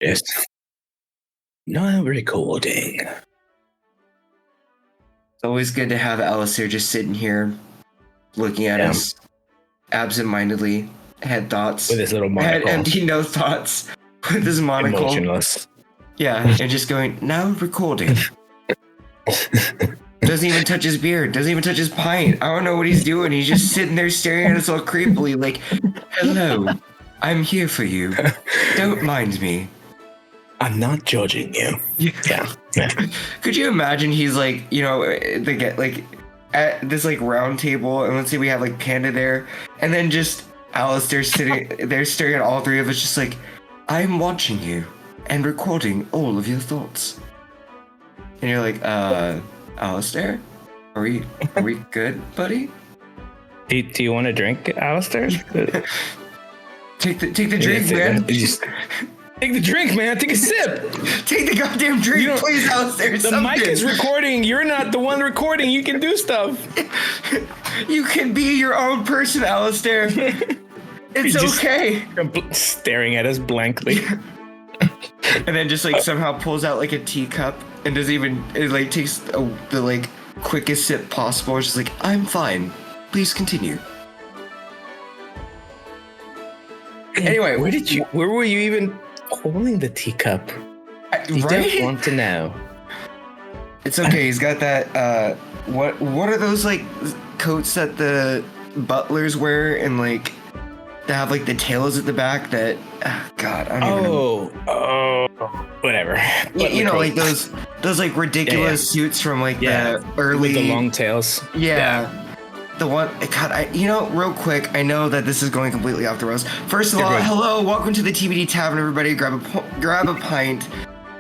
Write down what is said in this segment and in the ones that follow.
Yes. Not recording. It's always good to have Alistair just sitting here looking at us absentmindedly, head thoughts. With his little monocle. Head empty, no thoughts. With his monocle. Emotionless. Yeah, and just going, now recording. Doesn't even touch his beard. Doesn't even touch his pint. I don't know what he's doing. He's just sitting there staring at us all creepily like, hello, I'm here for you. Don't mind me. I'm not judging you. Yeah. Could you imagine he's like, you know, they get like at this like round table, and let's say we have like Panda there, and then just Alistair sitting there staring at all three of us, just like, I'm watching you and recording all of your thoughts. And you're like, Alistair? Are we good, buddy? Do you want to drink, Alistair? Take the drink, man. Take the drink, man. Take a sip. Take the goddamn drink, please, Alistair. The mic is recording. You're not the one recording. You can do stuff. You can be your own person, Alistair. It's okay. Staring at us blankly. And then just like somehow pulls out like a teacup and doesn't even, it like takes the like quickest sip possible. It's just like, I'm fine. Please continue. Anyway, where were you even holding the teacup? You don't want to know. It's okay. He's got that. What are those like coats that the butlers wear, and like they have like the tails at the back? That God, I don't even know. Whatever. You know, like those like ridiculous suits from like the early, with the long tails. Yeah. The one, God, real quick, I know that this is going completely off the rails. First of all, hello, welcome to the TBD Tavern, everybody. Grab a pint,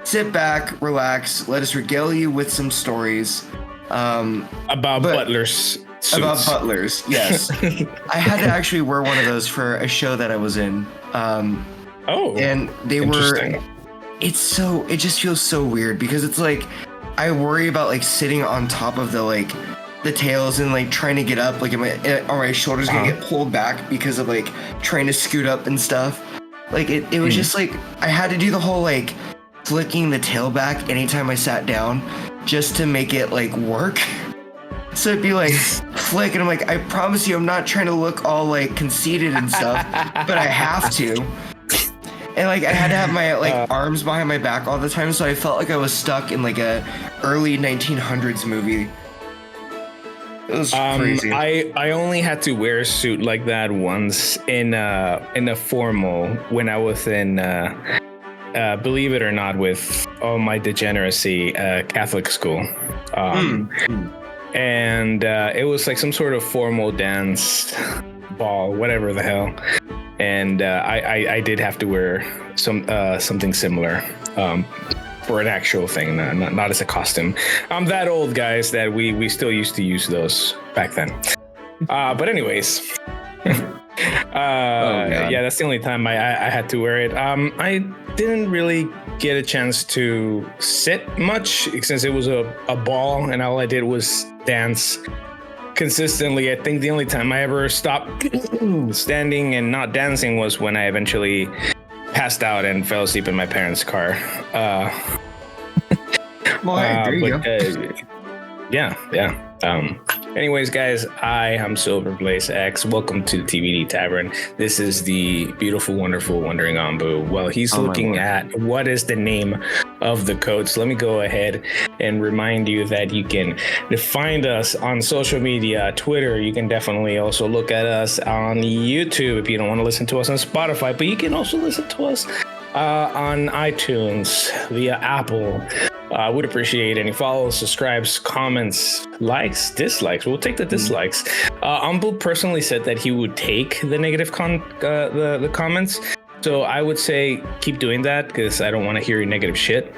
sit back, relax, let us regale you with some stories. About butlers. Suits. About butlers, yes. I had to actually wear one of those for a show that I was in. And they were, it just feels so weird because it's like, I worry about like sitting on top of the tails and like trying to get up, like my shoulders gonna get pulled back because of like trying to scoot up and stuff. Like it was just like I had to do the whole like flicking the tail back anytime I sat down just to make it like work. So it'd be like flick, and I'm like, I promise you I'm not trying to look all like conceited and stuff, but I have to. And like I had to have my like arms behind my back all the time, so I felt like I was stuck in like a early 1900s movie. It was crazy. I only had to wear a suit like that once in a formal when I was in believe it or not, with all my degeneracy, Catholic school. And it was like some sort of formal dance ball, whatever the hell. And I did have to wear something similar. For an actual thing, not as a costume. I'm that old, guys, that we still used to use those back then. But anyways, yeah, that's the only time I had to wear it. I didn't really get a chance to sit much since it was a ball, and all I did was dance consistently. I think the only time I ever stopped standing and not dancing was when I eventually passed out and fell asleep in my parents' car. Well, there you go. Yeah. Anyways, guys, I am Silverblaze X. Welcome to the TBD Tavern. This is the beautiful, wonderful, wandering Ambu. Well, he's looking at what is the name of the code. So let me go ahead and remind you that you can find us on social media, Twitter. You can definitely also look at us on YouTube if you don't want to listen to us on Spotify, but you can also listen to us on iTunes via Apple. I would appreciate any follows, subscribes, comments, likes, dislikes. We'll take the dislikes. Ambu personally said that he would take the negative the comments. So I would say keep doing that because I don't want to hear your negative shit.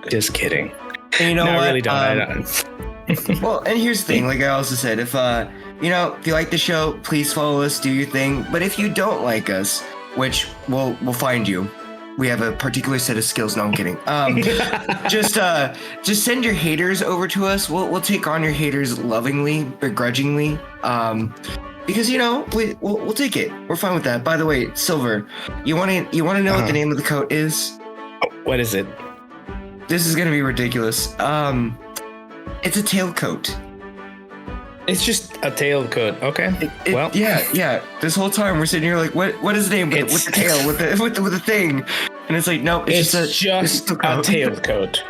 Just kidding. And you know what? I really don't. Well, and here's the thing. Like I also said, if you like the show, please follow us, do your thing. But if you don't like us, which we'll find you. We have a particular set of skills. No, I'm kidding. Just send your haters over to us. We'll take on your haters lovingly, begrudgingly. because we'll take it. We're fine with that. By the way, Silver, you want to know what the name of the coat is? What is it? This is gonna be ridiculous. It's a tailcoat. It's just a tailcoat. Okay. Yeah. This whole time we're sitting here like, what is the name with the tail with the thing? And it's like, no, it's just a tailcoat.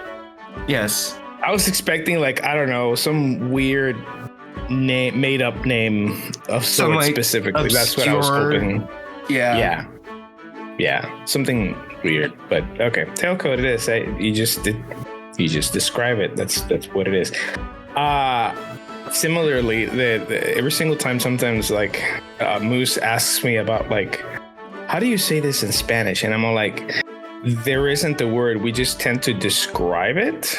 Yes. I was expecting like, I don't know, some weird made up name of sort like specifically. Obscure, that's what I was hoping. Yeah. Yeah. Something weird, but okay. Tailcoat it is. You just describe it. That's what it is. Similarly, every single time, sometimes like Moose asks me about like, how do you say this in Spanish? And I'm all like, there isn't a word. We just tend to describe it.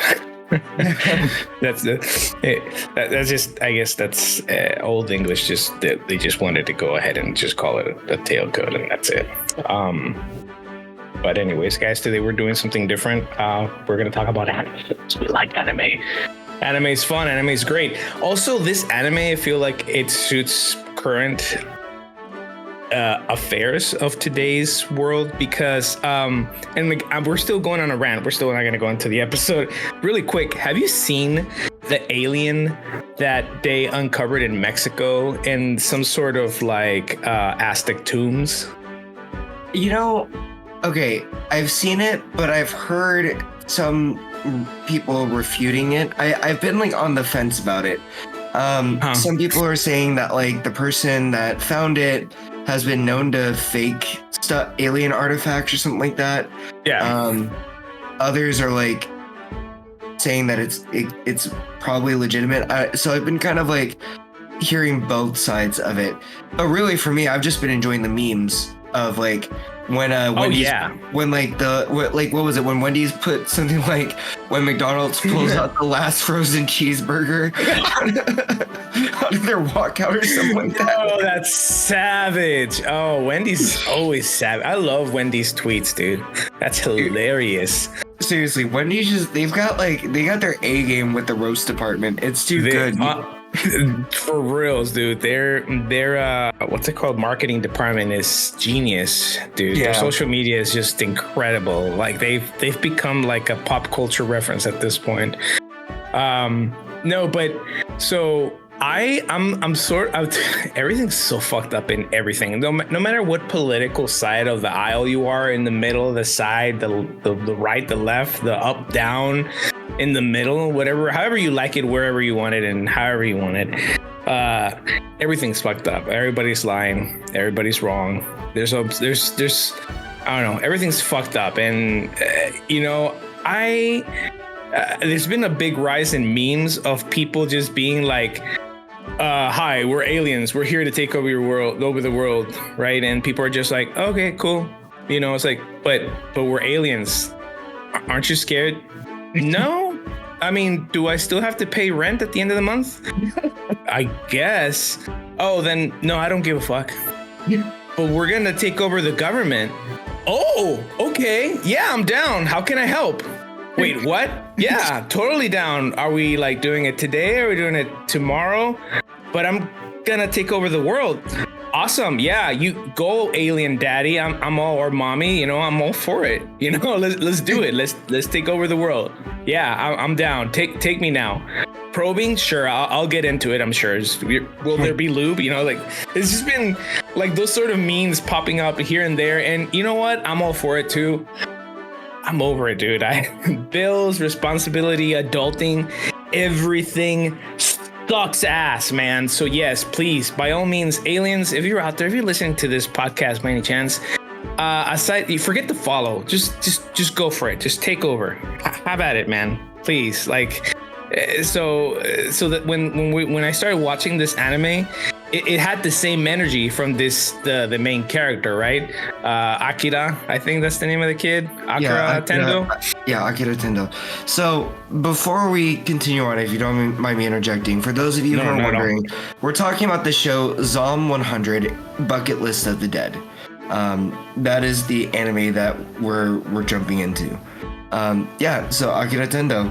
That's just, I guess that's old English. Just they just wanted to go ahead and just call it a tailcoat, and that's it. But anyways, guys, today we're doing something different. We're gonna talk about anime. We like anime. Anime's fun. Anime's great. Also, this anime, I feel like it suits current affairs of today's world because, we're still going on a rant. We're still not going to go into the episode. Really quick, have you seen the alien that they uncovered in Mexico in some sort of like Aztec tombs? Okay, I've seen it, but I've heard some people refuting it. I've been like on the fence about it. Some people are saying that like the person that found it has been known to fake alien artifacts or something like that. Yeah. Others are like saying that it's probably legitimate. So I've been kind of like hearing both sides of it. But really, for me, I've just been enjoying the memes of like when Wendy's, when like what was it when Wendy's put something like when McDonald's pulls out the last frozen cheeseburger out of their walkout or something like that. Oh, that's savage. Oh, Wendy's always savage. I love Wendy's tweets, dude. That's hilarious. Seriously, Wendy's they got their A game with the roast department. It's too good. For reals, dude. Their what's it called? Marketing department is genius, dude. Yeah. Their social media is just incredible. Like they've become like a pop culture reference at this point. No, but so I'm sort of everything's so fucked up in everything. No matter what political side of the aisle you are, in the middle, the side, the right, the left, the up, down, in the middle, whatever, however you like it, wherever you want it, and however you want it. Everything's fucked up. Everybody's lying. Everybody's wrong. There's I don't know. Everything's fucked up, and there's been a big rise in memes of people just being like, hi, we're aliens. We're here to take over the world, right? And people are just like, okay, cool. It's like, but we're aliens. Aren't you scared? No. I mean, do I still have to pay rent at the end of the month? I guess. Oh, then no, I don't give a fuck. But we're gonna take over the government. Oh, okay. Yeah, I'm down. How can I help? Wait, what? Yeah, totally down. Are we like doing it today? Or are we doing it tomorrow? But I'm gonna take over the world. Awesome. Yeah, you go, alien daddy. I'm all, or mommy, I'm all for it. Let's do it. Let's take over the world. Yeah, I'm down. Take me now. Probing, sure, I'll get into it. I'm sure. Will there be lube? It's just been like those sort of memes popping up here and there. And you know what? I'm all for it too. I'm over it, dude. Bills, responsibility, adulting, everything sucks ass, man. So yes, please, by all means, aliens, if you're out there, if you're listening to this podcast by any chance, you forget to follow. Just go for it. Just take over. Have at it, man. Please, so that when I started watching this anime, it had the same energy from the main character, right? Akira, I think that's the name of the kid. Akira Tendo. Yeah, Akira Tendo. So before we continue on, if you don't mind me interjecting, for those of you who are wondering, we're talking about the show Zom 100 Bucket List of the Dead. That is the anime that we're jumping into. So Akira Tendo.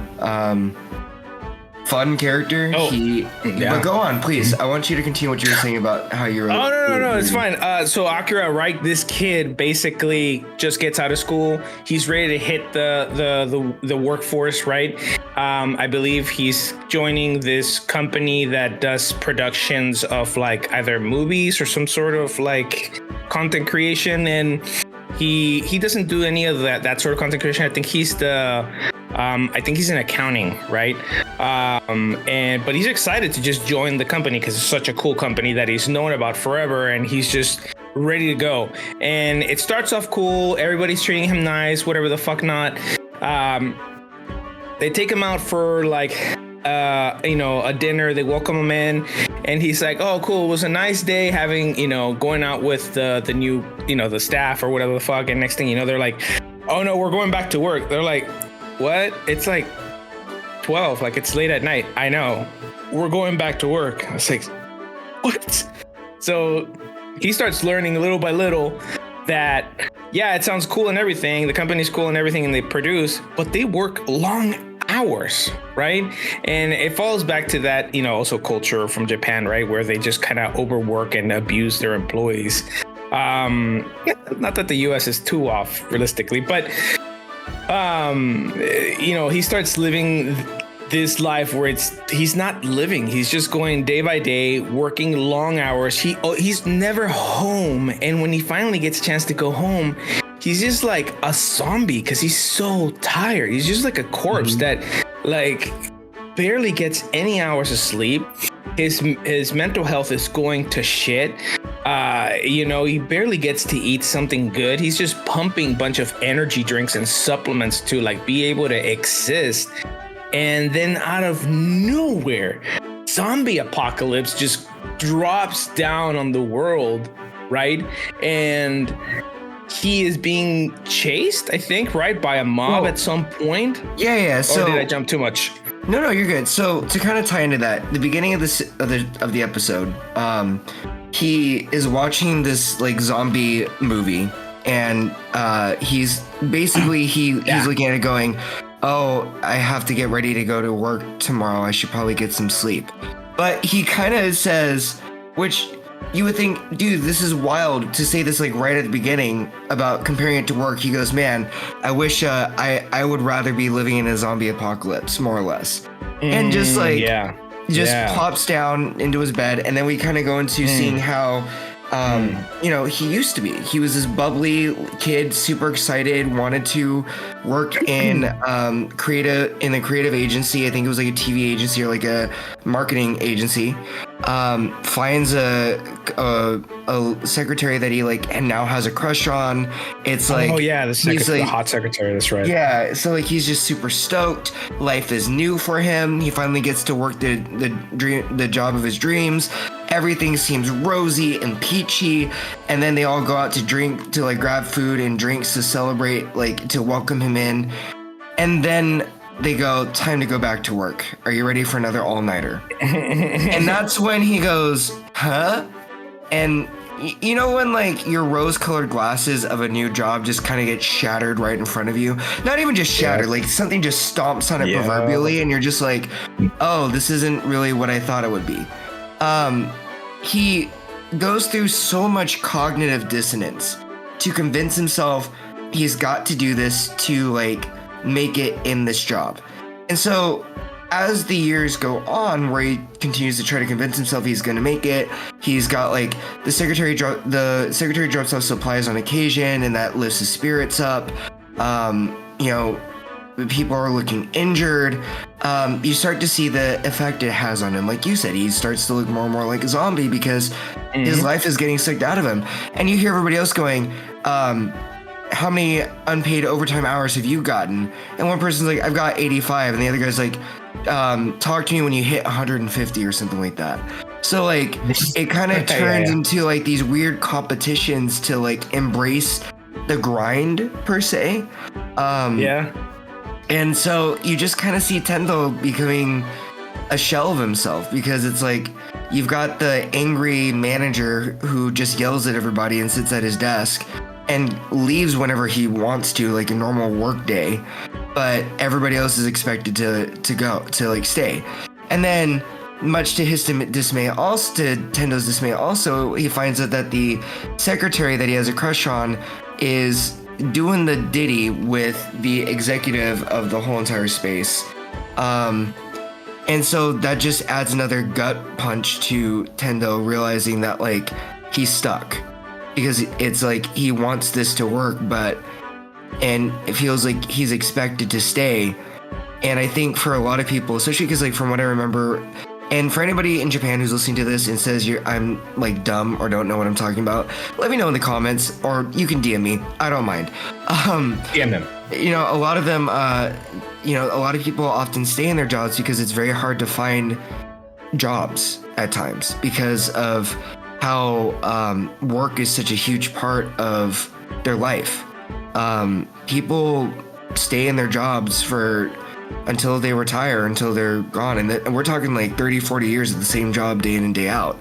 fun character. But go on, please. I want you to continue what you were saying about how you're. Oh no, it's fine. So Akira, right? This kid basically just gets out of school. He's ready to hit the workforce, right? I believe he's joining this company that does productions of like either movies or some sort of like content creation, and he doesn't do any of that sort of content creation. I think he's in accounting, right? But he's excited to just join the company because it's such a cool company that he's known about forever, and he's just ready to go. And it starts off cool. Everybody's treating him nice, whatever the fuck not. They take him out for like a dinner. They welcome him in, and he's like, "Oh, cool. It was a nice day having going out with the new the staff or whatever the fuck." And next thing you know, they're like, "Oh no, we're going back to work." They're like, "What? It's like 12. Like it's late at night." I know. We're going back to work. I was like, "What?" So he starts learning little by little that it sounds cool and everything. The company's cool and everything, and they produce, but they work long hours, right? And it falls back to that, also culture from Japan, right, where they just kind of overwork and abuse their employees. Not that the US is too off realistically, but he starts living this life where he's not living, he's just going day by day, working long hours. He's never home, and when he finally gets a chance to go home, he's just like a zombie because he's so tired. He's just like a corpse that like barely gets any hours of sleep. His mental health is going to shit. He barely gets to eat something good. He's just pumping a bunch of energy drinks and supplements to like be able to exist. And then out of nowhere, zombie apocalypse just drops down on the world, right? And he is being chased, I think, right, by a mob at some point. Yeah. So or did I jump too much? No, you're good. So to kind of tie into that, the beginning of the episode, he is watching this like zombie movie, and he's basically he's looking at it going, "Oh, I have to get ready to go to work tomorrow. I should probably get some sleep." But he kind of says, which you would think, dude, this is wild to say this like right at the beginning about comparing it to work. He goes, "Man, I wish I would rather be living in a zombie apocalypse, more or less." And just like pops down into his bed, and then we kind of go into seeing how he used to be. He was this bubbly kid, super excited, wanted to work in a creative agency. I think it was like a TV agency or like a marketing agency. Finds a secretary that he like and now has a crush on. It's like the hot secretary. That's right. Yeah, so like he's just super stoked. Life is new for him. He finally gets to work the job of his dreams. Everything seems rosy and peachy, and then they all go out to like grab food and drinks to celebrate, like to welcome him in. And then they go, "Time to go back to work. Are you ready for another all-nighter?" And that's when he goes, "Huh?" And you know when like your rose-colored glasses of a new job just kind of get shattered right in front of you? Not even just shattered, like something just stomps on it proverbially, and you're just like, "Oh, this isn't really what I thought it would be." He goes through so much cognitive dissonance to convince himself he's got to do this to like make it in this job. And so as the years go on, where he continues to try to convince himself he's going to make it, he's got like the secretary drops off supplies on occasion, and that lifts his spirits up. People are looking injured. You start to see the effect it has on him. Like you said, he starts to look more and more like a zombie because his life is getting sucked out of him. And you hear everybody else going, "How many unpaid overtime hours have you gotten?" And one person's like, "I've got 85. And the other guy's like, "Talk to me when you hit 150 or something like that." So like it kind of turns into like these weird competitions to like embrace the grind per se. And so you just kind of see Tendo becoming a shell of himself, because it's like you've got the angry manager who just yells at everybody and sits at his desk and leaves whenever he wants to, like a normal work day, but everybody else is expected to go, to like stay. And then, much to his dismay, also to Tendo's dismay, also he finds out that the secretary that he has a crush on is doing the ditty with the executive of the whole entire space. And so that just adds another gut punch to Tendo, realizing that like he's stuck, because it's like he wants this to work, and it feels like he's expected to stay. And I think for a lot of people, especially because like from what I remember, and for anybody in Japan who's listening to this and says I'm like dumb or don't know what I'm talking about, let me know in the comments, or you can DM me. I don't mind. DM them. You know, a lot of them, a lot of people often stay in their jobs because it's very hard to find jobs at times because of how work is such a huge part of their life. People stay in their jobs until they retire, until they're gone. And we're talking like 30, 40 years at the same job day in and day out.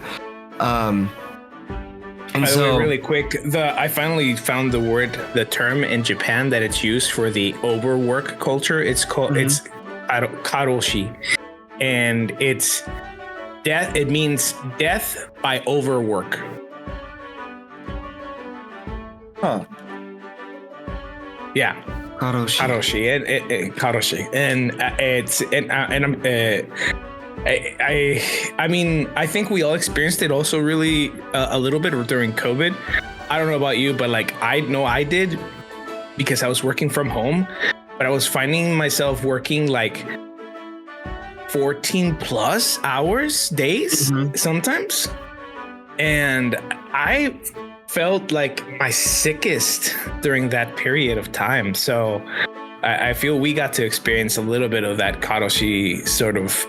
And by the way, really quick, I finally found the term in Japan that it's used for the overwork culture. It's called, it's karoshi. And it's death. It means death by overwork. Huh. Yeah. Karoshi. Karoshi. I mean, I think we all experienced it also really a little bit during COVID. I don't know about you, but like I know I did, because I was working from home, but I was finding myself working like 14 plus hours days sometimes. And I felt like my sickest during that period of time. So I feel we got to experience a little bit of that karoshi sort of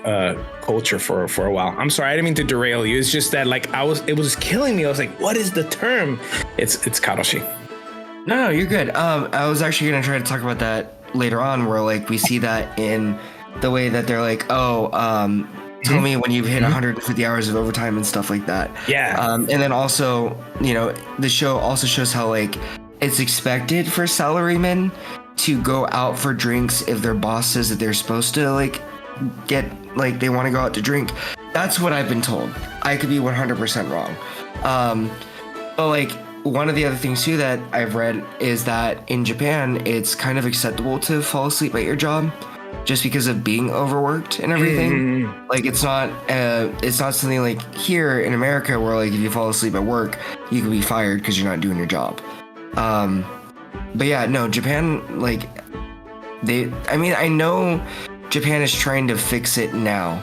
culture for a while. I'm sorry, I didn't mean to derail you. It's just that like it was killing me. I was like, what is the term? It's karoshi. No, you're good. I was actually gonna try to talk about that later on, where like we see that in the way that they're like, tell me when you've hit 150 hours of overtime and stuff like that. Yeah. And then also, the show also shows how like it's expected for salarymen to go out for drinks if their boss says that they're supposed to they want to go out to drink. That's what I've been told. I could be 100% wrong. But like one of the other things too that I've read is that in Japan, it's kind of acceptable to fall asleep at your job, just because of being overworked and everything. Like it's not something like here in America where like if you fall asleep at work, you can be fired because you're not doing your job. But yeah, no, Japan, like I know Japan is trying to fix it now,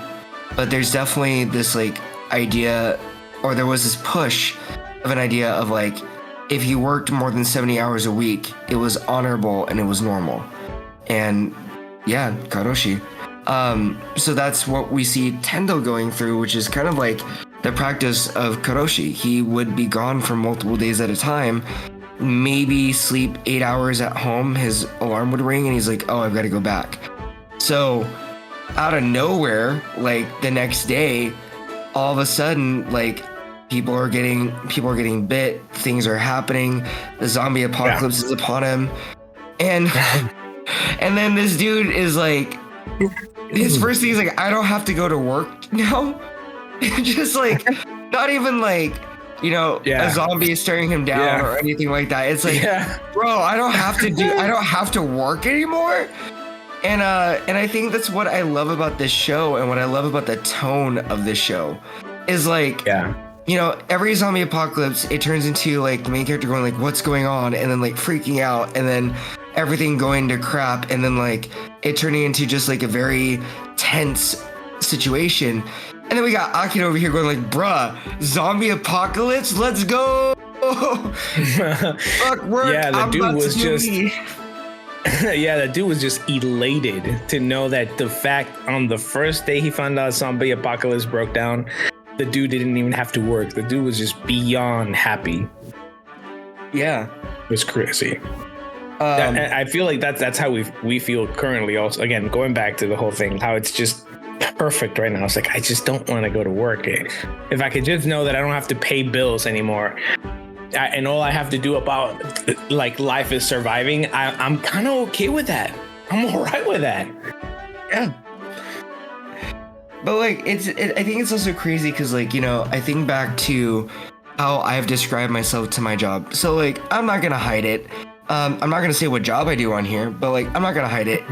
but there's definitely this like idea, or there was this push of an idea of like, if you worked more than 70 hours a week, it was honorable and it was normal. And yeah, karoshi. So that's what we see Tendo going through, which is kind of like the practice of karoshi. He would be gone for multiple days at a time, maybe sleep 8 hours at home. His alarm would ring and he's like, oh, I've got to go back. So out of nowhere, like the next day, all of a sudden, like people are getting bit, things are happening, the zombie apocalypse is upon him. And and then this dude is like, his first thing is like, I don't have to go to work now. Just like, not even like, a zombie is staring him down or anything like that. It's like, bro, I don't have to work anymore. And I think that's what I love about this show, and what I love about the tone of this show is like, every zombie apocalypse, it turns into like the main character going like, what's going on? And then like freaking out, and then everything going to crap, and then like it turning into just like a very tense situation. And then we got Akira over here going like, bruh, zombie apocalypse, let's go. Fuck work. Yeah, the dude was just the dude was just elated to know that the fact on the first day he found out zombie apocalypse broke down, the dude didn't even have to work. The dude was just beyond happy. Yeah. It was crazy. I feel like that's how we feel currently also. Again, going back to the whole thing, how it's just perfect right now. It's like, I just don't want to go to work. If I could just know that I don't have to pay bills anymore, and all I have to do about like life is surviving, I'm kind of okay with that. I'm all right with that. Yeah. But like I think it's also crazy because like, you know, I think back to how I've described myself to my job. So like I'm not gonna hide it. I'm not gonna say what job I do on here, but like I'm not gonna hide it.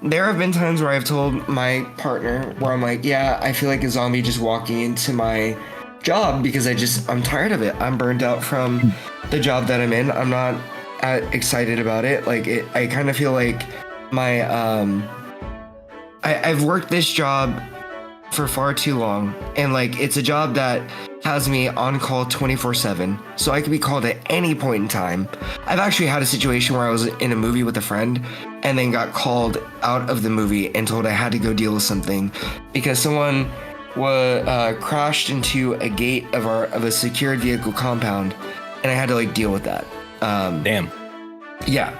There have been times where I've told my partner where I'm like, yeah, I feel like a zombie just walking into my job because I'm tired of it. I'm burnt out from the job that I'm in. I'm not excited about it. Like I kind of feel like my I've worked this job for far too long, and like it's a job that has me on call 24/7, so I could be called at any point in time. I've actually had a situation where I was in a movie with a friend and then got called out of the movie and told I had to go deal with something because someone crashed into a gate of a secured vehicle compound, and I had to like deal with that. Damn. Yeah,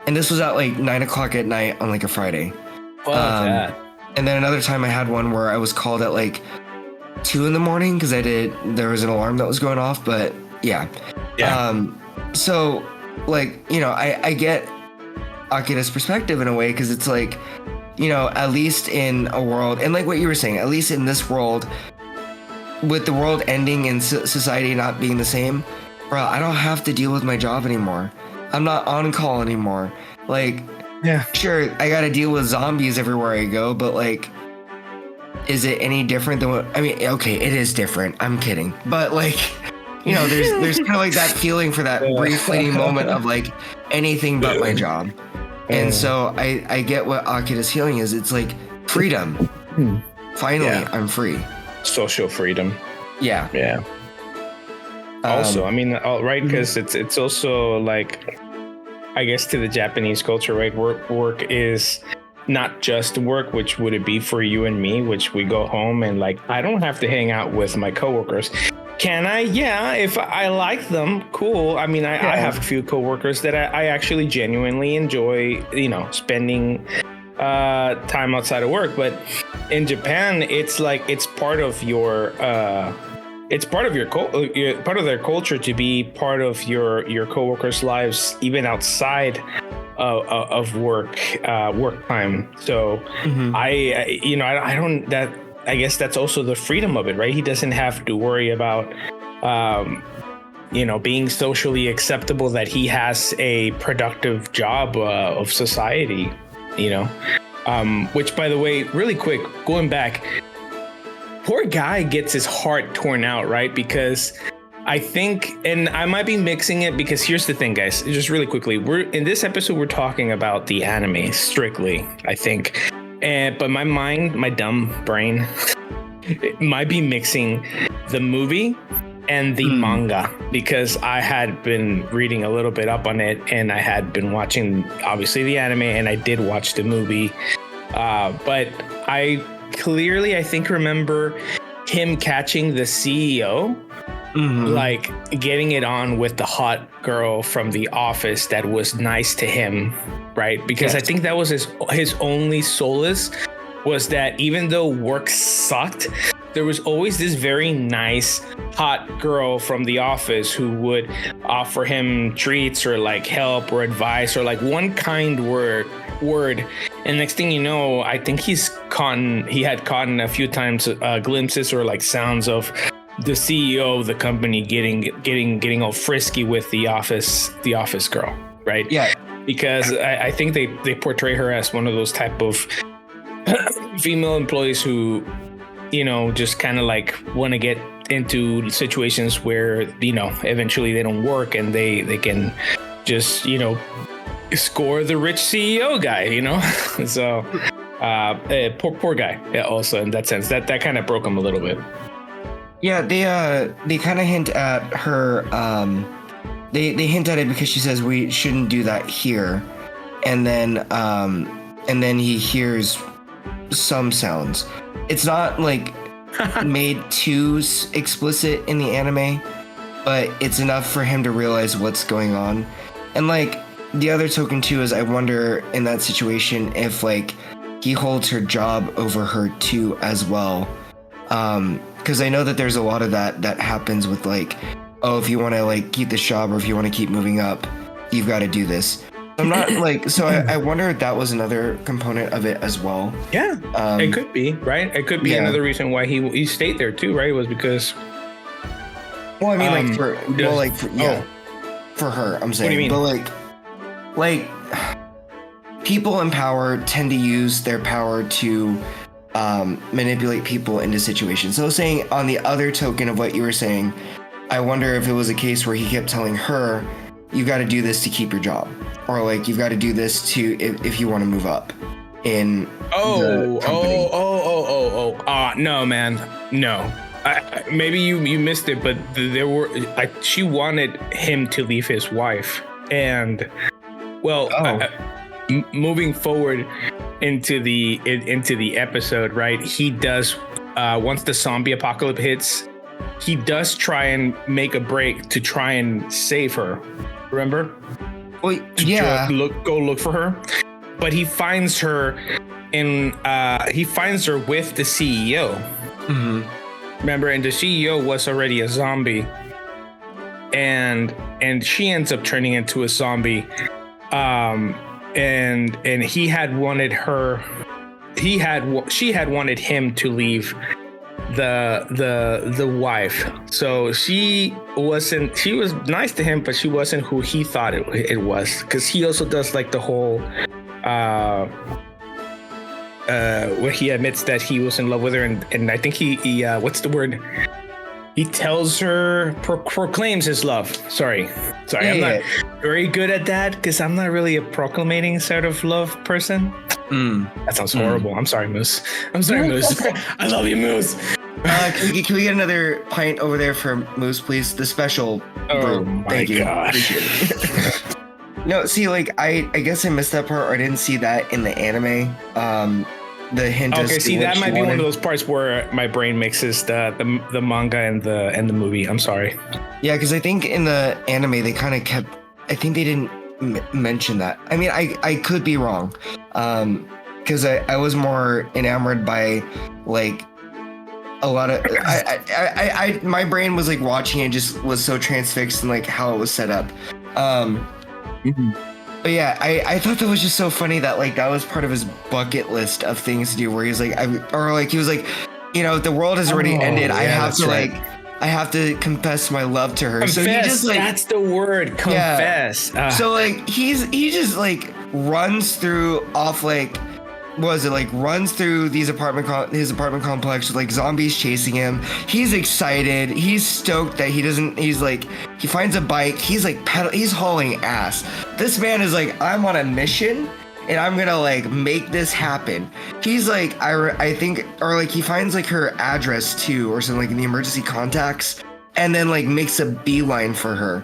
and this was at like 9:00 at night on like a Friday. That. And then another time I had one where I was called at like 2 a.m. because there was an alarm that was going off. But yeah. So like, you know, I get Akira's perspective in a way because it's like, you know, at least in a world, and like what you were saying, at least in this world, with the world ending and society not being the same, bro, I don't have to deal with my job anymore. I'm not on call anymore. Like, yeah, sure, I gotta deal with zombies everywhere I go, but like, is it any different than what? I mean, okay, it is different. I'm kidding, but like, you know, there's kind of like that feeling for that brief fleeting moment of like anything but my job, and so I get what Akira's healing is. It's like freedom. Finally, I'm free. Social freedom. Yeah. Yeah. Also, I mean, right, because it's also like, I guess to the Japanese culture, right? Work is not just work, which would it be for you and me, which we go home and like, I don't have to hang out with my coworkers. Can I? Yeah, if I like them, cool. I mean, I have a few coworkers that I actually genuinely enjoy, you know, spending time outside of work. But in Japan, it's like it's part of your part of their culture to be part of your coworkers' lives, even outside of work time. So I guess that's also the freedom of it, right? He doesn't have to worry about being socially acceptable, that he has a productive job of society, which, by the way, really quick, going back, poor guy gets his heart torn out, right? Because I think, and I might be mixing it, because here's the thing, guys, just really quickly, in this episode, we're talking about the anime strictly, I think. But my dumb brain, it might be mixing the movie and the manga, because I had been reading a little bit up on it, and I had been watching, obviously, the anime, and I did watch the movie. But I clearly, I think, remember him catching the CEO, like getting it on with the hot girl from the office that was nice to him, right? Because I think that was his only solace, was that even though work sucked, there was always this very nice hot girl from the office who would offer him treats or like help or advice or like one kind word. And next thing you know, I think he had caught a few times glimpses or like sounds of the CEO of the company getting all frisky with the office girl, right? Yeah. Because I think they portray her as one of those type of female employees who, just kind of like want to get into situations where, eventually they don't work and they can just, score the rich CEO guy, So poor guy. Yeah, also in that sense, that kind of broke him a little bit. Yeah, they kind of hint at her. They hint at it because she says we shouldn't do that here, and then he hears some sounds. It's not like made too explicit in the anime, but it's enough for him to realize what's going on. And like the other token too is, I wonder in that situation if like he holds her job over her too as well. Because I know that there's a lot of that happens with like, oh, if you want to like keep this job or if you want to keep moving up, you've got to do this. I'm not like, so I wonder if that was another component of it as well. Yeah, it could be, right? It could be another reason why he stayed there too, right? It was because. Well, I mean, for her, I'm saying. What do you mean? But like, people in power tend to use their power to manipulate people into situations. So saying on the other token of what you were saying, I wonder if it was a case where he kept telling her, you got to do this to keep your job, or like you've got to do this to if you want to move up in the company. No, man, no. Maybe you missed it, but there were she wanted him to leave his wife, and moving forward into the episode, right? He does once the zombie apocalypse hits, he does try and make a break to try and save her. Remember? Well, yeah. Go look for her, but he finds her with the CEO. Mm-hmm. Remember, and the CEO was already a zombie, and she ends up turning into a zombie. And he had wanted her. She had wanted him to leave the wife. So she was nice to him, but she wasn't who he thought it was, because he also does like the whole where he admits that he was in love with her, and I think he what's the word? He tells her, proclaims his love. Sorry, yeah, I'm not very good at that, because I'm not really a proclamating sort of love person. That sounds horrible. I'm sorry, Moose. Moose. I love you, Moose. Can we get another pint over there for Moose, please? The special brew. Thank you. No, see, like I guess I missed that part, or I didn't see that in the anime. The hint. Okay, see, that might be one of those parts where my brain mixes the manga and the movie. I'm sorry. Yeah, because I think in the anime they kind of kept. I think they didn't mention that. I mean, I could be wrong, because I was more enamored by like a lot of. I my brain was like watching it, just was so transfixed in like how it was set up. But yeah, I thought that was just so funny that like that was part of his bucket list of things to do, where he's like, he was like, you know, the world has already ended. I have to I have to confess my love to her. Confess, so he just like, that's the word, confess. Yeah. So like he just like runs through runs through his apartment complex with like zombies chasing him. He's excited. He's stoked that he finds a bike. He's like he's hauling ass. This man is like, I'm on a mission and I'm gonna like make this happen. He's like, I think, or like he finds like her address too, or something, like in the emergency contacts, and then like makes a beeline for her.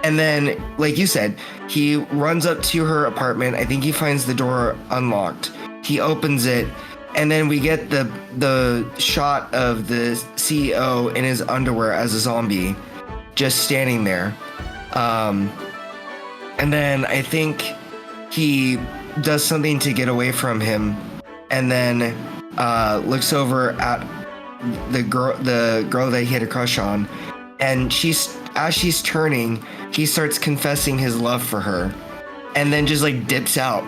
And then, like you said, he runs up to her apartment. I think he finds the door unlocked. He opens it, and then we get the shot of the CEO in his underwear as a zombie, just standing there. And then I think he does something to get away from him, and then looks over at the girl that he had a crush on, and as she's turning, he starts confessing his love for her, and then just like dips out,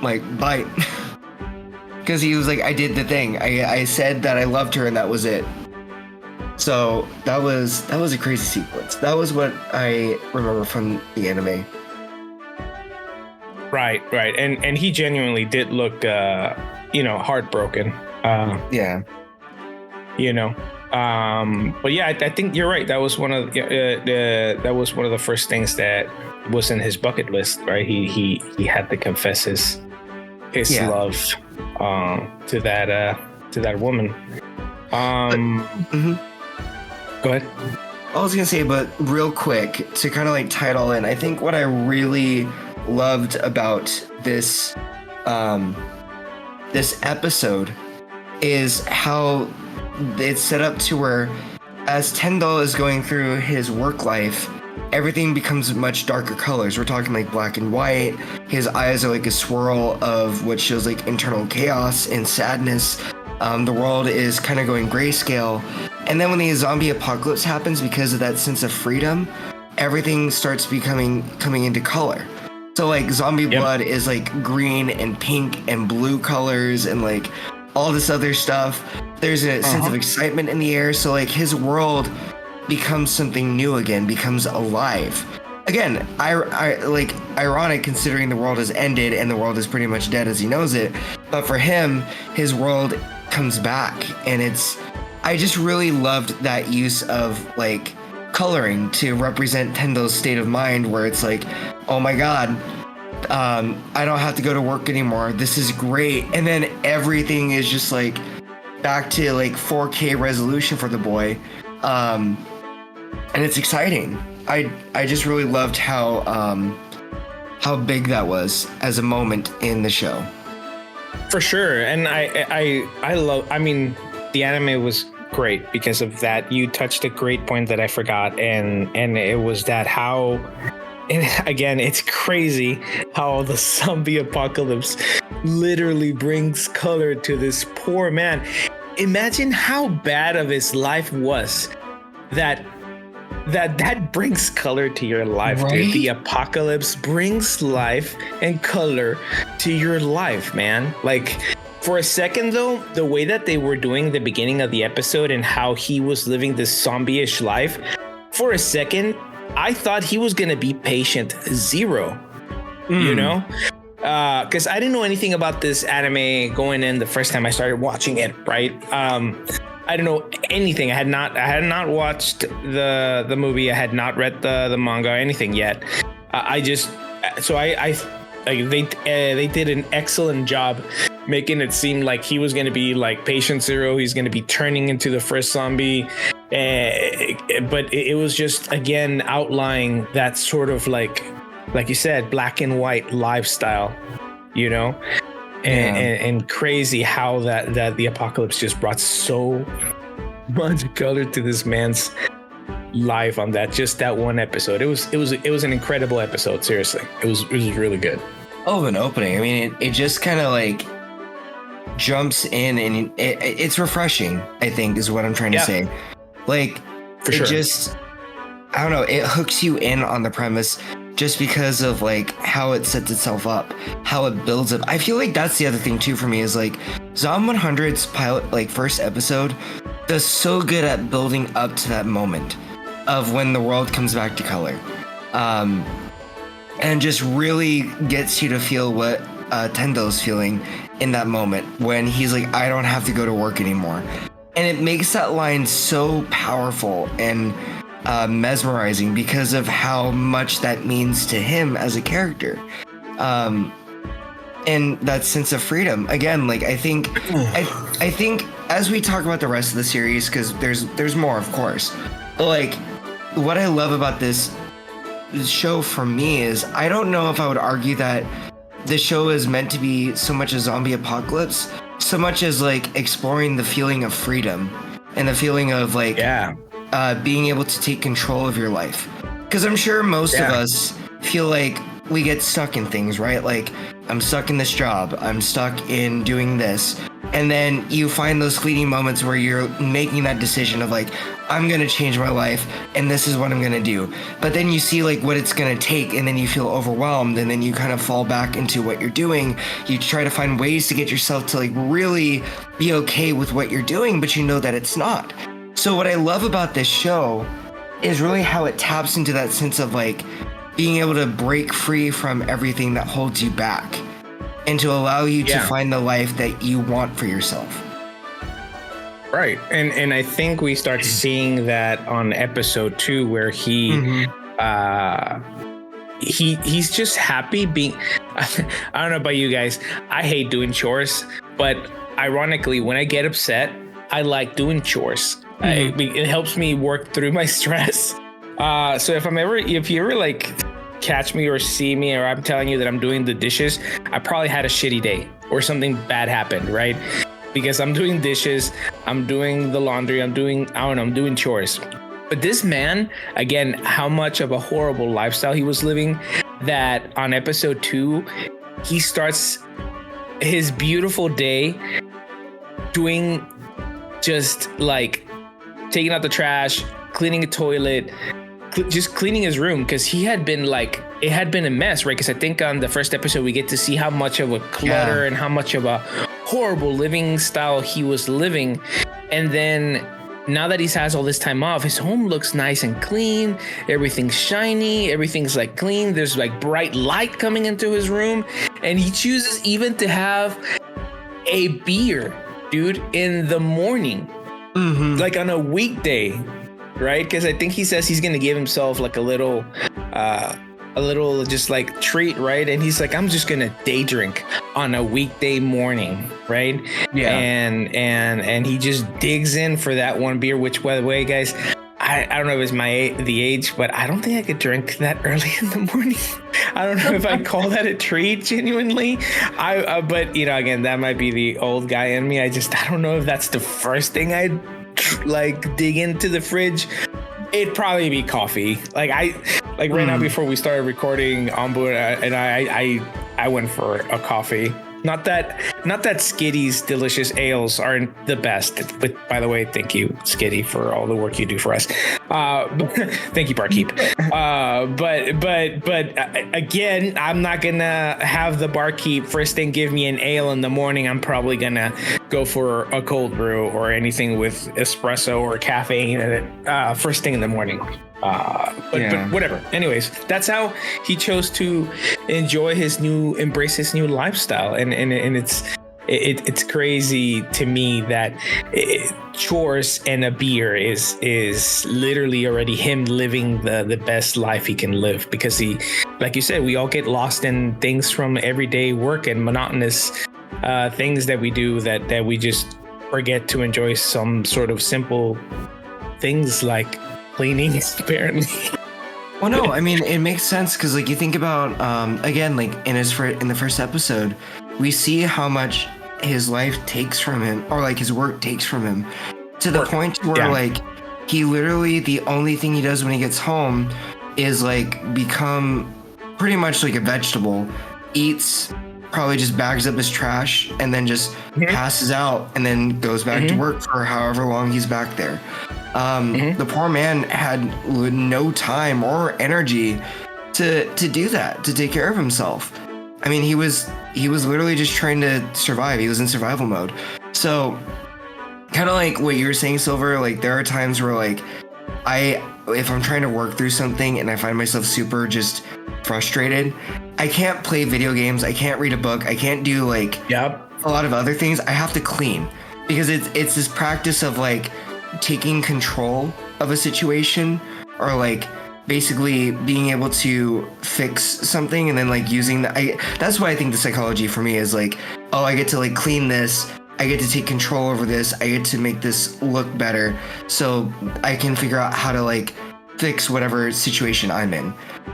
like bite. Because he was like, I did the thing. I said that I loved her, and that was it. So that was a crazy sequence. That was what I remember from the anime. Right. And he genuinely did look, heartbroken. Yeah. But yeah, I think you're right. That was one of the first things that was in his bucket list, right? He had to confess his love to that woman. Go ahead. I was gonna say, but real quick, to kind of like tie it all in, I think what I really loved about this episode is how it's set up to where, as Tendo is going through his work life, everything becomes much darker colors. We're talking like black and white. His eyes are like a swirl of what shows like internal chaos and sadness. The world is kind of going grayscale. And then when the zombie apocalypse happens, because of that sense of freedom, everything starts coming into color. So like zombie blood is like green and pink and blue colors and like all this other stuff. There's a sense of excitement in the air. So like his world becomes something new again, becomes alive. Again, I like ironic considering the world has ended and the world is pretty much dead as he knows it. But for him, his world comes back, and I just really loved that use of like coloring to represent Tendo's state of mind, where it's like, oh my god, I don't have to go to work anymore. This is great. And then everything is just like back to like 4K resolution for the boy. And it's exciting. I just really loved how big that was as a moment in the show. For sure. And I love, I mean, the anime was great because of that. You touched a great point that I forgot, and it was that how, and again, it's crazy how the zombie apocalypse literally brings color to this poor man. Imagine how bad of his life was that brings color to your life, right? Dude. The apocalypse brings life and color to your life, man. Like, for a second though, the way that they were doing the beginning of the episode and how he was living this zombie-ish life, for a second, I thought he was gonna be patient zero, you know? Because I didn't know anything about this anime going in the first time I started watching it, right? I don't know anything. I had not watched the movie. I had not read the manga or anything yet. They did an excellent job making it seem like he was going to be like patient zero. He's going to be turning into the first zombie. But it was just, again, outlining that sort of like you said, black and white lifestyle, you know? And crazy how that the apocalypse just brought so much color to this man's life on that one episode. It was an incredible episode. Seriously, it was really good. Oh, an opening. I mean, it just kind of like jumps in, and it's refreshing, I think, is what I'm trying to say. Like, for sure. I don't know, it hooks you in on the premise just because of like how it sets itself up, how it builds up. I feel like that's the other thing too for me, is like Zom 100's pilot, like first episode, does so good at building up to that moment of when the world comes back to color, and just really gets you to feel what Tendo's feeling in that moment when he's like, I don't have to go to work anymore. And it makes that line so powerful and mesmerizing because of how much that means to him as a character, and that sense of freedom. Again, like I think as we talk about the rest of the series, because there's more, of course, but like what I love about this show for me is I don't know if I would argue that the show is meant to be so much a zombie apocalypse, so much as like exploring the feeling of freedom and the feeling of like being able to take control of your life. Because I'm sure most of us feel like we get stuck in things, right? Like, I'm stuck in this job, I'm stuck in doing this. And then you find those fleeting moments where you're making that decision of like, I'm going to change my life and this is what I'm going to do. But then you see like what it's going to take, and then you feel overwhelmed, and then you kind of fall back into what you're doing. You try to find ways to get yourself to like really be okay with what you're doing, but you know that it's not. So what I love about this show is really how it taps into that sense of like being able to break free from everything that holds you back and to allow you to find the life that you want for yourself. Right. And I think we start seeing that on episode 2 where he's just happy being, I don't know about you guys, I hate doing chores, but ironically, when I get upset, I like doing chores. It helps me work through my stress. So if you ever like catch me or see me, or I'm telling you that I'm doing the dishes, I probably had a shitty day or something bad happened, right? Because I'm doing dishes, I'm doing the laundry, I'm doing chores. But this man, again, how much of a horrible lifestyle he was living, that on episode 2, he starts his beautiful day doing just like taking out the trash, cleaning a toilet, just cleaning his room, because he had been like it had been a mess, right? Because I think on the first episode we get to see how much of a clutter and how much of a horrible living style he was living, and then now that he has all this time off, his home looks nice and clean. Everything's shiny. Everything's like clean. There's like bright light coming into his room. And he chooses even to have a beer, dude, in the morning, like on a weekday, right? Because I think he says he's going to give himself like a little just like treat, right? And he's like, I'm just gonna day drink on a weekday morning, right? Yeah. And he just digs in for that one beer, which, by the way, guys, I don't know if it's the age, but I don't think I could drink that early in the morning. I don't know if I call that a treat genuinely. But you know, again, that might be the old guy in me. I don't know if that's the first thing I'd like dig into the fridge. It'd probably be coffee. Right now before we started recording, Ambu and I went for a coffee. Not that Skitty's delicious ales aren't the best, but by the way, thank you, Skitty, for all the work you do for us. Thank you, Barkeep. But again, I'm not gonna have the barkeep first thing give me an ale in the morning. I'm probably gonna go for a cold brew or anything with espresso or caffeine first thing in the morning. But whatever. Anyways, that's how he chose to embrace his new lifestyle, and it's crazy to me that chores and a beer is literally already him living the best life he can live, because he, like you said, we all get lost in things from everyday work and monotonous things that we do that we just forget to enjoy some sort of simple things like cleaning, apparently. Well, no, I mean, it makes sense because, like, you think about, again, like in the first episode, we see how much his life takes from him, or like his work takes from him, to the point where like he literally, the only thing he does when he gets home is like become pretty much like a vegetable, eats, probably just bags up his trash, and then just passes out, and then goes back to work for however long he's back there. The poor man had no time or energy to do that, to take care of himself. I mean, he was literally just trying to survive. He was in survival mode. So kind of like what you were saying, Silver, like there are times where like if I'm trying to work through something and I find myself super just frustrated, I can't play video games. I can't read a book. I can't do like a lot of other things. I have to clean, because it's this practice of like taking control of a situation, or like basically being able to fix something, and then like using that's why I think the psychology for me is like, oh, I get to like clean this, I get to take control over this, I get to make this look better, so I can figure out how to like fix whatever situation I'm in.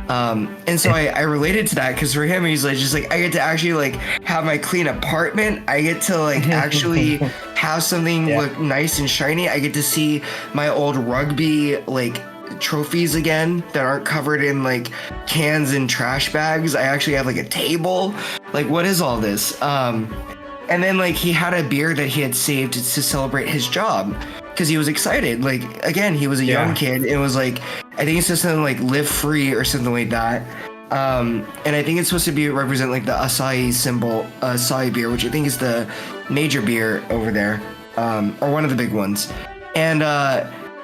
And so I related to that, because for him, he's like, just like, I get to actually like have my clean apartment. I get to like actually have something look nice and shiny. I get to see my old rugby like trophies again that aren't covered in like cans and trash bags. I actually have like a table. Like, what is all this? And then like he had a beer that he had saved to celebrate his job, because he was excited. Like, again, he was a young kid. It was like, I think it's just something like live free or something like that. And I think it's supposed to represent like the Asahi symbol, Asahi beer, which I think is the major beer over there, or one of the big ones. And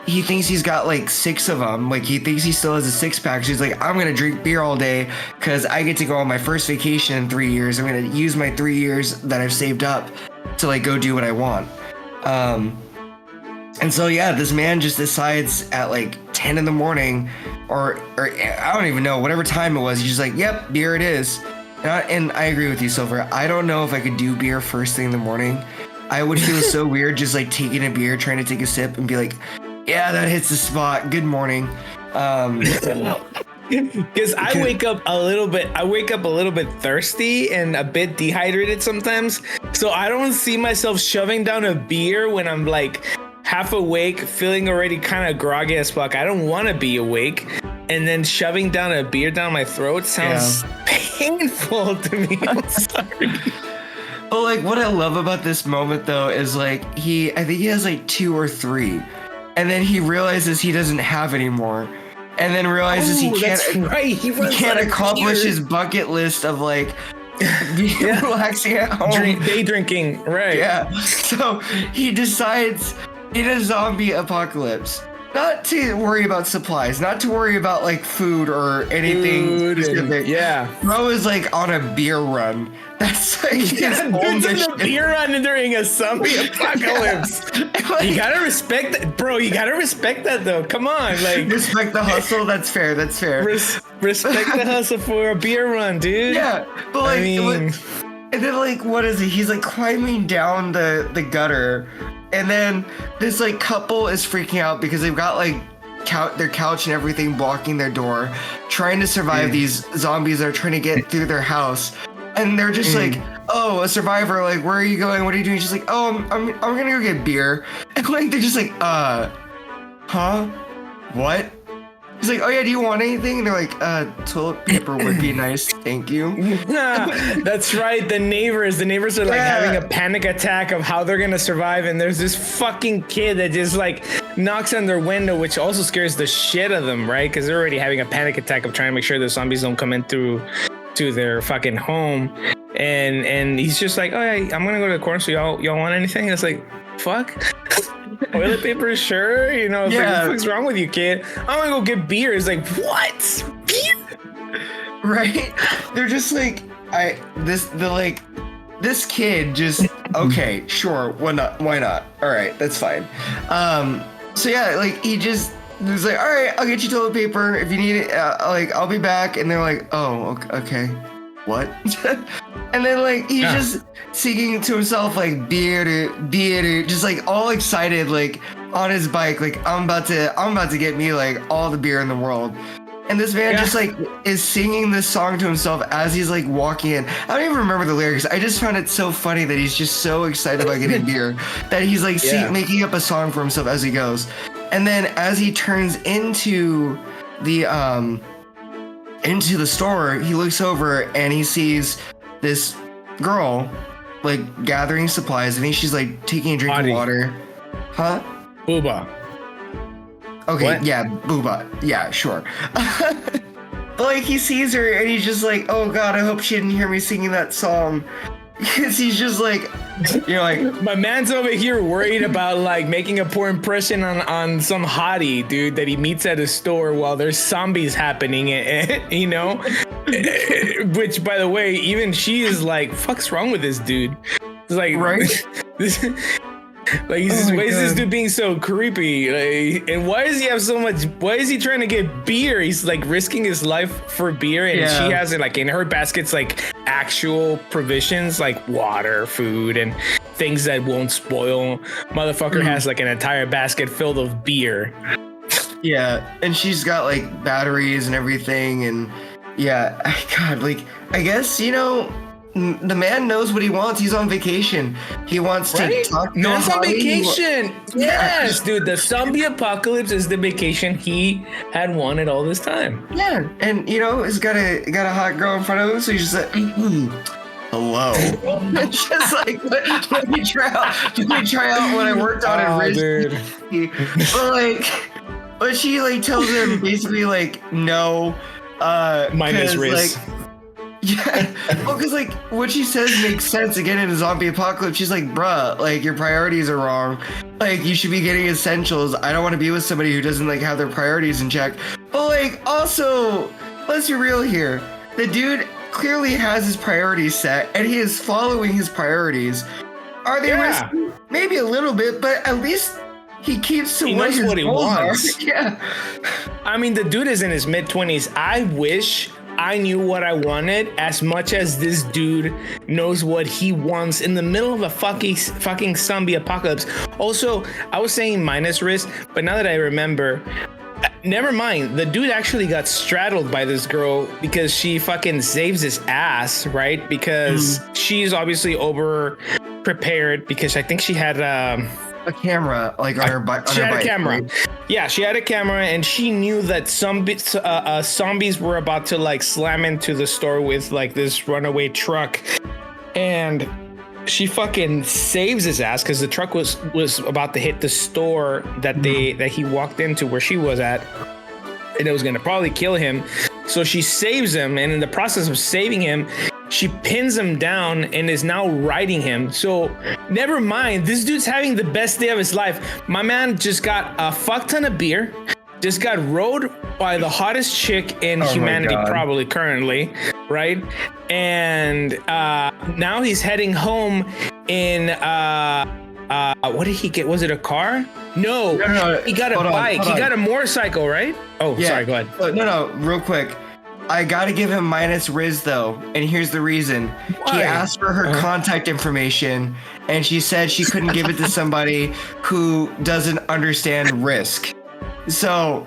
he thinks he's got like 6 of them. Like, he thinks he still has a 6-pack. So he's like, I'm going to drink beer all day because I get to go on my first vacation in 3 years. I'm going to use my 3 years that I've saved up to like go do what I want. And so, yeah, this man just decides at like 10 in the morning, or I don't even know, whatever time it was, he's just like, yep, beer it is. And I agree with you, Silver. I don't know if I could do beer first thing in the morning. I would feel so weird just like taking a beer, trying to take a sip and be like, yeah, that hits the spot. Good morning. Because I wake up a little bit thirsty and a bit dehydrated sometimes. So I don't see myself shoving down a beer when I'm like half awake, feeling already kind of groggy as fuck. I don't want to be awake. And then shoving down a beer down my throat sounds painful to me. I'm sorry. Well, like, what I love about this moment, though, is like I think he has like 2 or 3. And then he realizes he doesn't have any more. and then realizes he can't accomplish his bucket list of like relaxing at home, day drinking, right? Yeah. So he decides in a zombie apocalypse not to worry about supplies, not to worry about like food or anything specific. Bro is like on a beer run. That's like his whole mission. A beer run during a zombie apocalypse. Like, you gotta respect that, bro. You gotta respect that though. Come on, like respect the hustle. That's fair. Respect the hustle for a beer run, dude. Yeah, but like, and then like, what is he? He's like climbing down the gutter. And then this like couple is freaking out because they've got like their couch and everything blocking their door, trying to survive these zombies that are trying to get through their house. And they're just like, oh, a survivor, like, where are you going? What are you doing? She's like, oh, I'm gonna go get beer. And like they're just like, huh? What? He's like, oh yeah, do you want anything? And they're like, toilet paper would be nice, thank you. That's right. The neighbors are like having a panic attack of how they're gonna survive, and there's this fucking kid that just like knocks on their window, which also scares the shit out of them, right? Because they're already having a panic attack of trying to make sure the zombies don't come in through to their fucking home, and he's just like, oh yeah, I'm gonna go to the corner. So y'all want anything? And it's like, fuck. Toilet paper, sure. You know, it's like, what's wrong with you, kid? I'm gonna go get beer. It's like, what? Beer? Right? They're just like, this kid just, okay, sure, why not? All right, that's fine. So yeah, like he just was like, all right, I'll get you toilet paper if you need it. Like I'll be back. And they're like, oh, okay, what? And then like he's just singing to himself like beer, just like all excited, like on his bike, like I'm about to get me like all the beer in the world. And this man just like is singing this song to himself as he's like walking in. I don't even remember the lyrics. I just found it so funny that he's just so excited about getting beer that he's like making up a song for himself as he goes. And then as he turns into the store, he looks over and he sees this girl like gathering supplies. I think she's like taking a drink of water. Huh? Booba. Okay, what? Yeah, Booba. Yeah, sure. But like he sees her and he's just like, oh god, I hope she didn't hear me singing that song. Because he's just like, you're like, my man's over here worried about like making a poor impression on some hottie dude that he meets at a store while there's zombies happening, you know. Which, by the way, even she is like, fuck's wrong with this dude? It's like, right? Like, why is this dude being so creepy? Like, and why does he have so much? Why is he trying to get beer? He's like risking his life for beer, and she has it like in her baskets, like actual provisions, like water, food, and things that won't spoil. Motherfucker has like an entire basket filled of beer. Yeah, and she's got like batteries and everything, and God, like I guess the man knows what he wants. He's on vacation. He wants to talk to Man's on vacation. Yes, dude. The zombie apocalypse is the vacation he had wanted all this time. Yeah, and he's got a hot girl in front of him, so he's just like, hello. Just like let me try out what I worked on in Riz. But she like tells him basically like no. Minus Riz. Yeah, well, because like what she says makes sense. Again, in a zombie apocalypse, she's like, bruh, like your priorities are wrong. Like you should be getting essentials. I don't want to be with somebody who doesn't like have their priorities in check. But like also, let's be real here. The dude clearly has his priorities set and he is following his priorities. Are they risky? Maybe a little bit, but at least he keeps to he knows what he wants. Yeah. I mean, the dude is in his mid-20s. I wish I knew what I wanted as much as this dude knows what he wants in the middle of a fucking zombie apocalypse. Also, I was saying minus risk, but now that I remember, never mind. The dude actually got straddled by this girl because she fucking saves his ass, right? Because she's obviously over prepared because I think she had a camera like on her bike. She had a camera. Right? Yeah, she had a camera, and she knew that zombies were about to like slam into the store with like this runaway truck, and she fucking saves his ass because the truck was about to hit the store that he walked into where she was at, and it was going to probably kill him. So she saves him, and in the process of saving him, she pins him down and is now riding him. So never mind, this dude's having the best day of his life. My man just got a fuck ton of beer, just got rode by the hottest chick in humanity, probably currently, right? And now he's heading home in what did he get? Was it a car? No. He got a bike. He got a motorcycle, right? Oh, yeah. Sorry, go ahead. No, real quick. I gotta give him minus Riz though, and here's the reason. Why? He asked for her contact information, and she said she couldn't give it to somebody who doesn't understand risk. So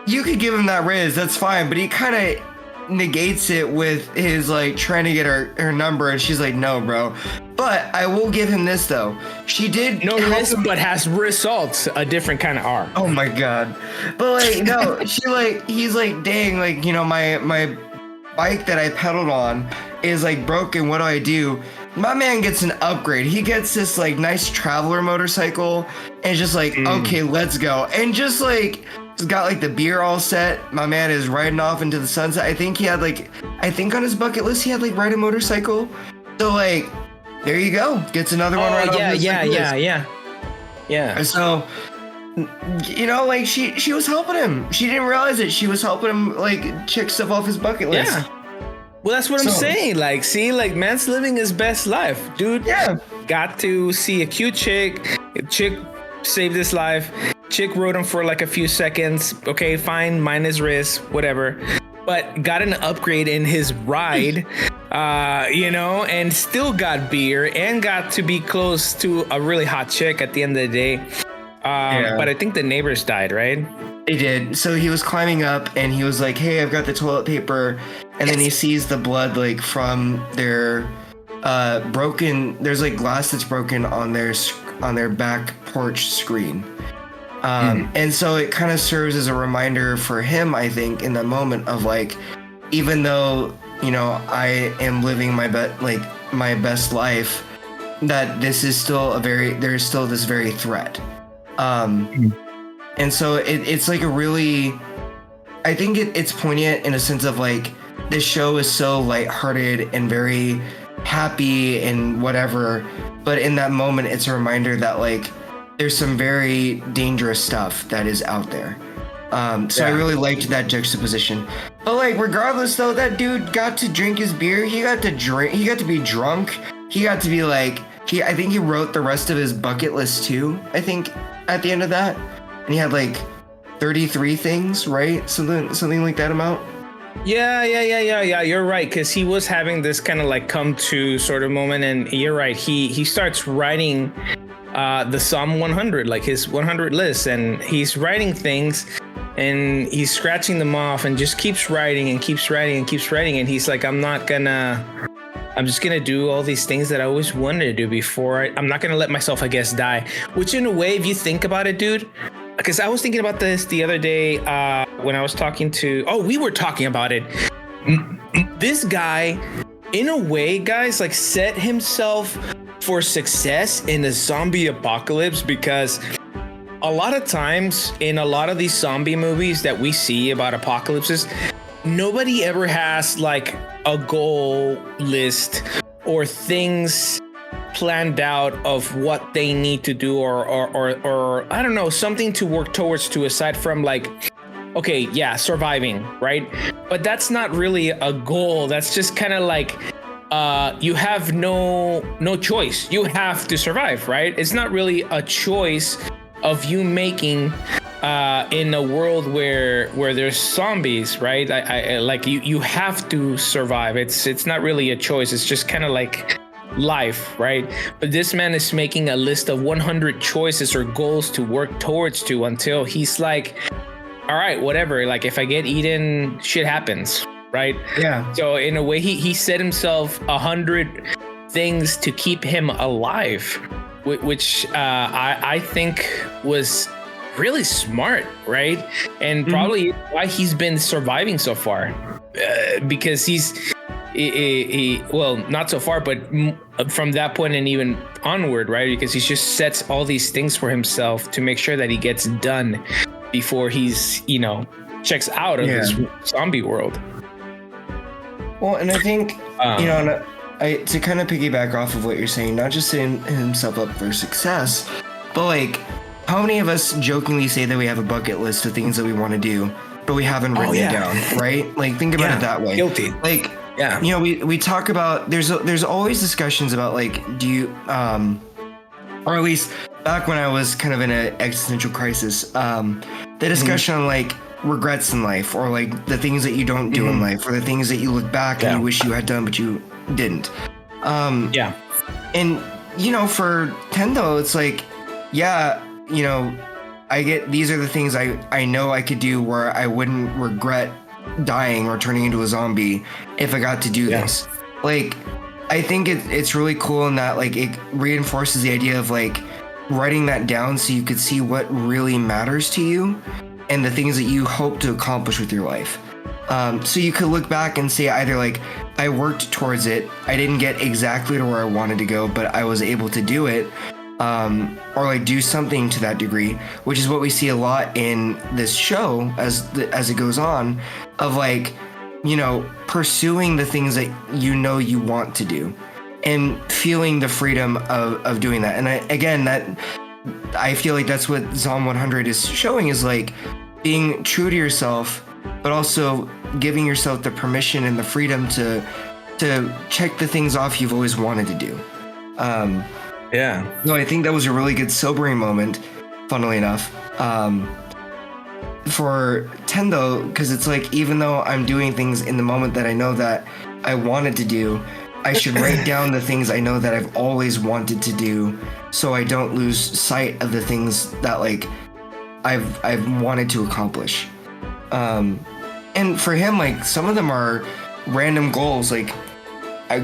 you could give him that Riz, that's fine, but he kind of negates it with his like trying to get her number, and she's like, no, bro. But I will give him this though. She did no risk, but has results, a different kind of R. Oh my god. But like no, he's like, dang, like, you know, my bike that I pedaled on is like broken. What do I do? My man gets an upgrade. He gets this like nice traveler motorcycle, and just like, okay, let's go. And just like he's got like the beer all set. My man is riding off into the sunset. I think on his bucket list he had like ride a motorcycle. So like there you go. Gets another one right off his Yeah. So, you know, like she was helping him. She didn't realize it. She was helping him like check stuff off his bucket list. Yeah. Well, that's what I'm saying. Like, see, like man's living his best life, dude. Yeah. Got to see a cute chick. Chick saved his life. Chick rode him for like a few seconds. Okay, fine. Minus risk, whatever. But got an upgrade in his ride, you know, and still got beer and got to be close to a really hot chick at the end of the day. But I think the neighbors died, right? They did. So he was climbing up and he was like, hey, I've got the toilet paper. And then he sees the blood like from their broken, there's like glass that's broken on their back porch screen. And so it kind of serves as a reminder for him, I think, in the moment of like, even though, you know, I am living my best life, that this is still there's still this very threat. And so it's like a really, I think it's poignant in a sense of like, this show is so lighthearted and very happy and whatever, but in that moment, it's a reminder that like, there's some very dangerous stuff that is out there. I really liked that juxtaposition. But like, regardless though, that dude got to drink his beer. He got to be drunk. He got to be like, I think he wrote the rest of his bucket list too, I think, at the end of that. And he had like 33 things, right? Something like that amount. Yeah. You're right. Cause he was having this kind of like come to sort of moment, and you're right. He starts writing the Psalm 100, like his 100 list, and he's writing things and he's scratching them off and just keeps writing and keeps writing and keeps writing. And he's like, I'm just gonna do all these things that I always wanted to do before. I'm not gonna let myself, I guess, die. Which in a way, if you think about it, dude, because I was thinking about this the other day when I was we were talking about it. This guy, in a way, guys, like set himself for success in a zombie apocalypse, because a lot of times in a lot of these zombie movies that we see about apocalypses, nobody ever has like a goal list or things planned out of what they need to do or I don't know, something to work towards, to aside from like, okay, yeah, surviving, right? But that's not really a goal. That's just kind of like you have no choice. You have to survive, right? It's not really a choice of you making in a world where there's zombies, right? I like you have to survive. It's not really a choice. It's just kind of like life, right? But this man is making a list of 100 choices or goals to work towards to, until he's like, all right, whatever. Like if I get eaten, shit happens. Right? Yeah. So in a way, he set himself 100 things to keep him alive, which I think was really smart, right? And probably why he's been surviving so far, because well, not so far, but from that point and even onward, right? Because he just sets all these things for himself to make sure that he gets done before he's, you know, checks out of this zombie world. Well, and I think to kind of piggyback off of what you're saying, not just setting himself up for success, but like, how many of us jokingly say that we have a bucket list of things that we want to do, but we haven't written it down, right? Like, think about it that way. Guilty. Like, we talk about, there's always discussions about like, do you, or at least back when I was kind of in an existential crisis, the discussion on like regrets in life, or like the things that you don't do in life, or the things that you look back and you wish you had done but you didn't. And for Tendo, it's like, I get, these are the things I know I could do where I wouldn't regret dying or turning into a zombie if I got to do this. Like, I think it's really cool in that, like, it reinforces the idea of like writing that down so you could see what really matters to you and the things that you hope to accomplish with your life. So you could look back and say either like, I worked towards it, I didn't get exactly to where I wanted to go, but I was able to do it, or like do something to that degree, which is what we see a lot in this show as it goes on, of like, pursuing the things that you want to do and feeling the freedom of doing that. And I feel like that's what Zom 100 is showing, is like being true to yourself, but also giving yourself the permission and the freedom to check the things off you've always wanted to do. No, I think that was a really good sobering moment, funnily enough, for Tendo, because it's like, even though I'm doing things in the moment that I know that I wanted to do, I should write down the things I know that I've always wanted to do, so I don't lose sight of the things that like I've wanted to accomplish. And for him, like, some of them are random goals, like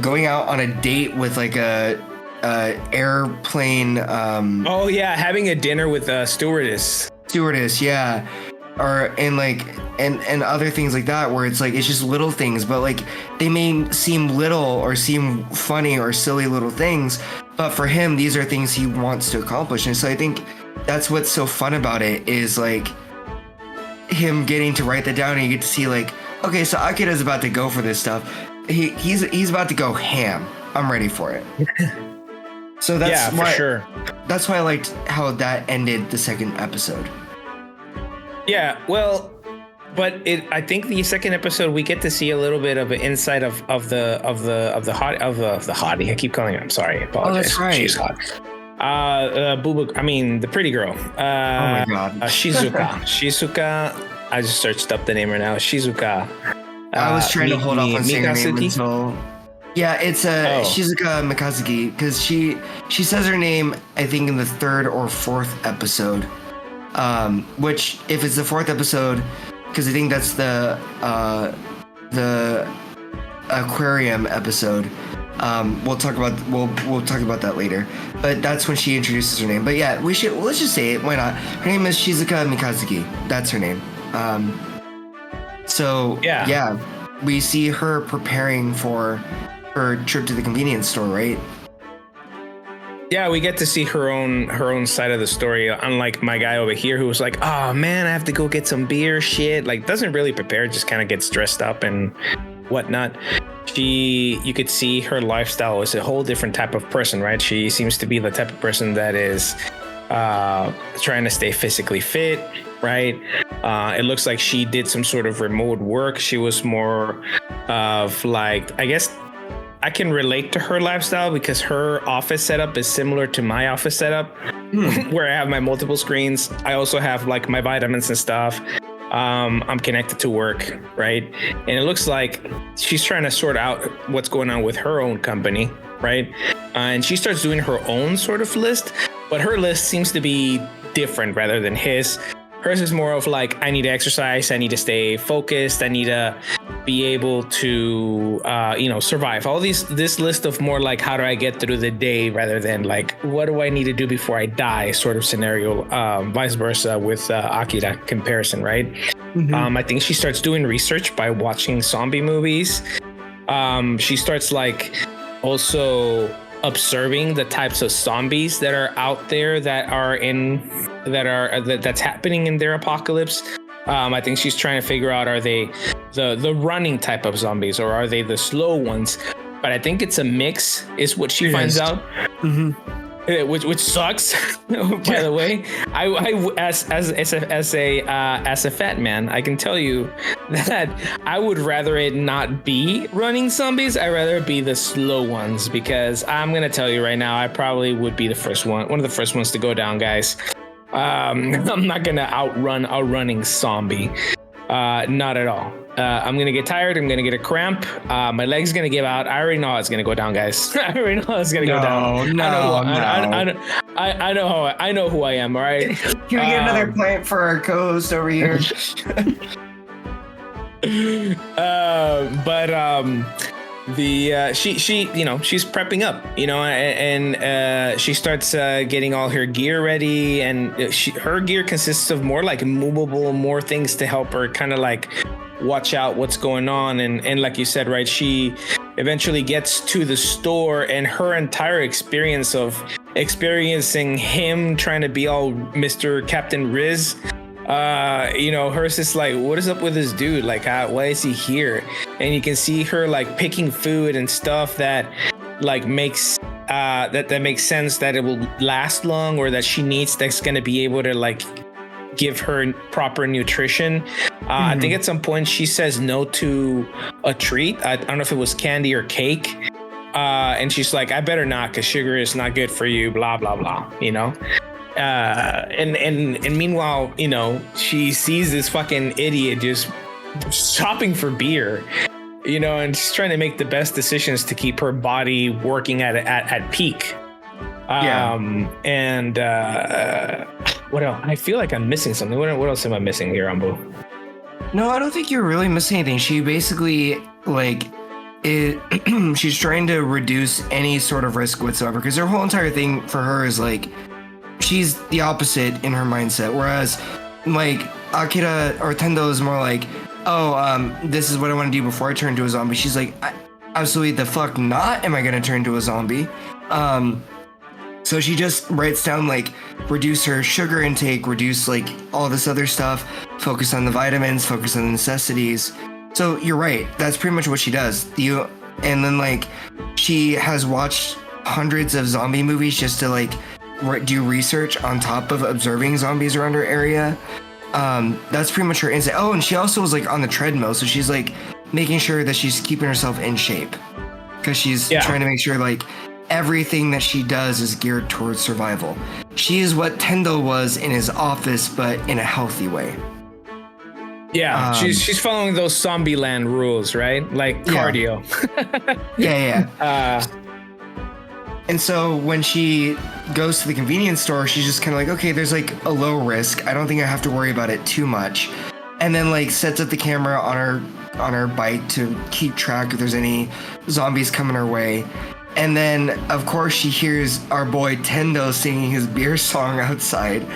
going out on a date with like a airplane. Having a dinner with a stewardess, and other things like that, where it's like, it's just little things, but like they may seem little or seem funny or silly little things, but for him, these are things he wants to accomplish. And so I think that's what's so fun about it, is like him getting to write that down, and you get to see like, okay, so Akira's about to go for this stuff. He's about to go ham. I'm ready for it. So that's why, for sure. That's why I liked how that ended the second episode. Yeah, well, but I think the second episode we get to see a little bit of an insight of the hottie. I keep calling her. I'm sorry. I apologize. Oh, that's right. She's hot. The pretty girl. Oh my god. Shizuka. I just searched up the name right now. Shizuka. I was trying to hold off on saying her name until. Yeah, it's Shizuka Mikazuki, because she says her name, I think, in the third or fourth episode. Which, if it's the fourth episode, because I think that's the aquarium episode. We'll talk about that later. But that's when she introduces her name. But yeah, let's just say it. Why not? Her name is Shizuka Mikazuki. That's her name. We see her preparing for her trip to the convenience store, right? Yeah, we get to see her own side of the story, unlike my guy over here who was like, oh man, I have to go get some beer, shit. Like, doesn't really prepare, just kind of gets dressed up and whatnot. You could see her lifestyle is a whole different type of person, right? She seems to be the type of person that is trying to stay physically fit, right? It looks like she did some sort of remote work. She was more of like, I guess I can relate to her lifestyle because her office setup is similar to my office setup, where I have my multiple screens. I also have like my vitamins and stuff. I'm connected to work, right? And it looks like she's trying to sort out what's going on with her own company, right? And she starts doing her own sort of list, but her list seems to be different rather than his. Hers is more of like, I need to exercise, I need to stay focused, I need to be able to, survive. This list of more like, how do I get through the day rather than like, what do I need to do before I die sort of scenario, vice versa with Akira comparison, right? Mm-hmm. I think she starts doing research by watching zombie movies. She starts like also observing the types of zombies that are out there that's happening in their apocalypse. I think she's trying to figure out, are they the running type of zombies or are they the slow ones? But I think it's a mix is what she finds out. Mm-hmm. Which sucks, by the way. I as a fat man, I can tell you that I would rather it not be running zombies. I'd rather it be the slow ones, because I'm gonna tell you right now, I probably would be one of the first ones to go down, guys. I'm not gonna outrun a running zombie. Not at all. I'm gonna get tired. I'm gonna get a cramp. My leg's gonna give out. I already know how it's gonna go down, guys. I already know how it's gonna go down. I know who I am. All right. Can we get another plant for our co-host over here? She's prepping up, and she starts getting all her gear ready, and her gear consists of more like movable, more things to help her kind of like watch out what's going on, and like you said, right, she eventually gets to the store, and her entire experience of experiencing him trying to be all Mr. Captain Riz, hers is like, what is up with this dude? Like, why is he here? And you can see her like picking food and stuff that like makes that makes sense, that it will last long, or that she needs, that's going to be able to like give her proper nutrition. I think at some point she says no to a treat. I don't know if it was candy or cake. And she's like, I better not, because sugar is not good for you, blah, blah, blah, and meanwhile, she sees this fucking idiot just shopping for beer, and she's trying to make the best decisions to keep her body working at peak. What else? I feel like I'm missing something. What else am I missing here, Ambu? No, I don't think you're really missing anything. She basically she's trying to reduce any sort of risk whatsoever, because her whole entire thing for her is like, she's the opposite in her mindset, whereas like Akira or Tendo is more like, this is what I want to do before I turn into a zombie. She's like, absolutely the fuck not am I gonna turn into a zombie. So she just writes down like, reduce her sugar intake, reduce like all this other stuff, focus on the vitamins, focus on the necessities. So you're right, that's pretty much what she does. And then like, she has watched hundreds of zombie movies just to like do research on top of observing zombies around her area. That's pretty much her insight. Oh, and she also was like on the treadmill, so she's like making sure that she's keeping herself in shape, because she's trying to make sure like everything that she does is geared towards survival. She is what Tendo was in his office, but in a healthy way. Yeah, she's following those Zombieland rules, right? Like cardio. Yeah. And so when she goes to the convenience store, she's just kind of like, okay, there's like a low risk. I don't think I have to worry about it too much. And then like sets up the camera on her bike to keep track if there's any zombies coming her way. And then of course she hears our boy Tendo singing his beer song outside.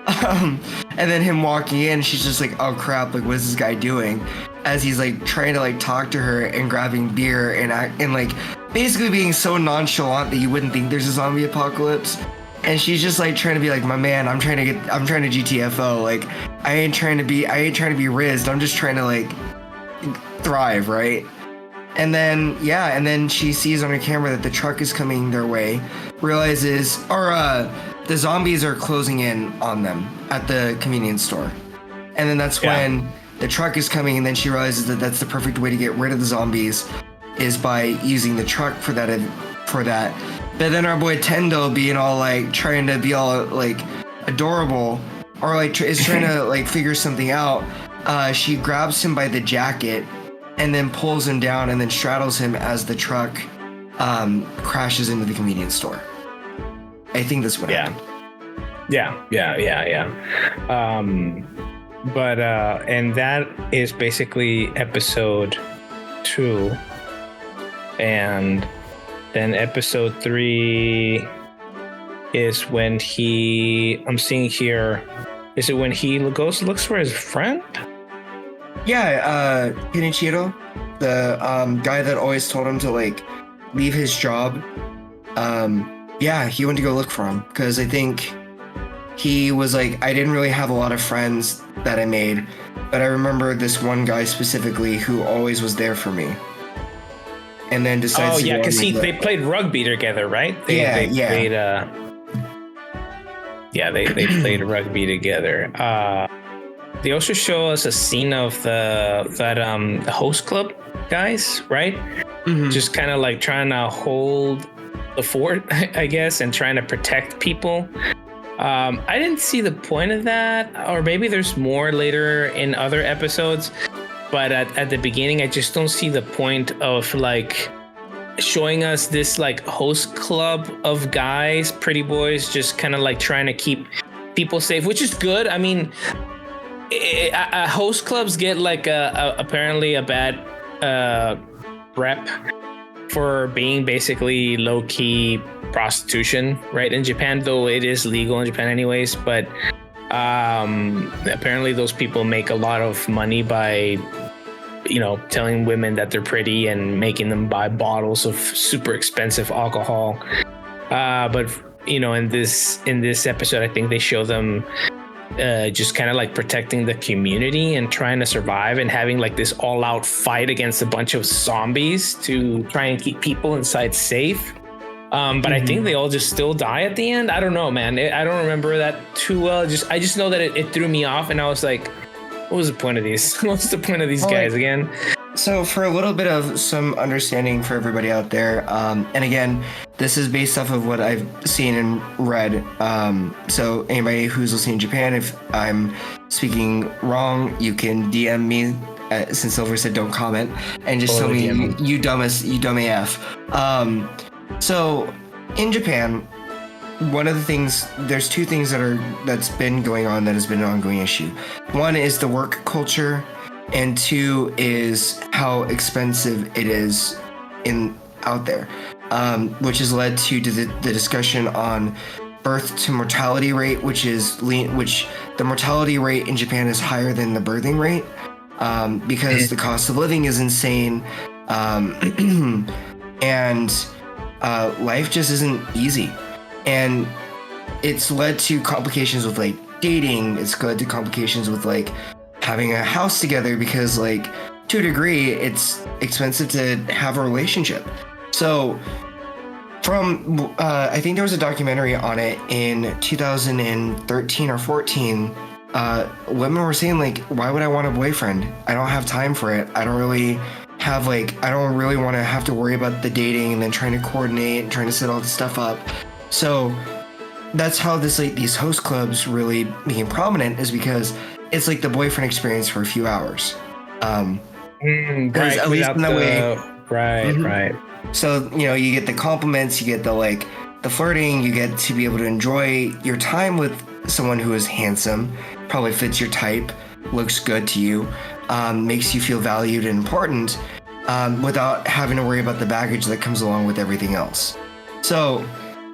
And then him walking in, she's just like, oh crap, like what is this guy doing? As he's like trying to like talk to her and grabbing beer and like basically being so nonchalant that you wouldn't think there's a zombie apocalypse. And she's just like trying to be like, my man, I'm trying to GTFO. Like I ain't trying to be rizzed. I'm just trying to like thrive, right? And then she sees on her camera that the truck is coming their way, realizes, the zombies are closing in on them at the convenience store. And then that's when the truck is coming, and then she realizes that that's the perfect way to get rid of the zombies is by using the truck for that. But then our boy Tendo being all like trying to be all like adorable, or like is trying to like figure something out. She grabs him by the jacket and then pulls him down and then straddles him as the truck crashes into the convenience store. I think that's what happened. Yeah. And that is basically episode 2. And then episode 3 is when I'm seeing here, is it when he looks for his friend? Yeah, Kenichiro, the guy that always told him to like leave his job. He went to go look for him because I think he was like, I didn't really have a lot of friends that I made, but I remember this one guy specifically who always was there for me. And then decides. Oh yeah, because they played rugby together, right? They played. They played rugby together. They also show us a scene of the host club guys, right? Mm-hmm. Just kind of like trying to hold the fort, I guess, and trying to protect people. I didn't see the point of that, or maybe there's more later in other episodes. But at the beginning, I just don't see the point of like showing us this like host club of guys, pretty boys, just kind of like trying to keep people safe, which is good. I mean, host clubs get like apparently a bad rep for being basically low-key prostitution, right? In Japan, though it is legal in Japan anyways, but apparently those people make a lot of money by, you know, telling women that they're pretty and making them buy bottles of super expensive alcohol. But you know, in this episode, I think they show them just kind of like protecting the community and trying to survive and having like this all-out fight against a bunch of zombies to try and keep people inside safe. But I think they all just still die at the end. I don't know, man. I don't remember that too well. I just know that it threw me off, and I was like, what was the point of these? What's the point of these guys again? So for a little bit of some understanding for everybody out there, and again, this is based off of what I've seen and read. So anybody who's listening in Japan, if I'm speaking wrong, you can DM me, since Silver said don't comment, and just tell me you dumb AF. So in Japan, one of the things, there's two things that's been going on that has been an ongoing issue. One is the work culture, and two is how expensive it is out there, which has led to the discussion on birth to mortality rate, which the mortality rate in Japan is higher than the birthing rate, because the cost of living is insane, and life just isn't easy. And it's led to complications with like dating. It's led to complications with like having a house together, because like to a degree it's expensive to have a relationship. So from I think there was a documentary on it in 2013 or 14. Women were saying like, why would I want a boyfriend? I don't have time for it. I don't really want to have to worry about the dating and then trying to coordinate and trying to set all this stuff up. So that's how these host clubs really became prominent, is because it's like the boyfriend experience for a few hours. Right, at least in the way. Right. So, you know, you get the compliments, you get the flirting, you get to be able to enjoy your time with someone who is handsome, probably fits your type, looks good to you, makes you feel valued and important, without having to worry about the baggage that comes along with everything else. So,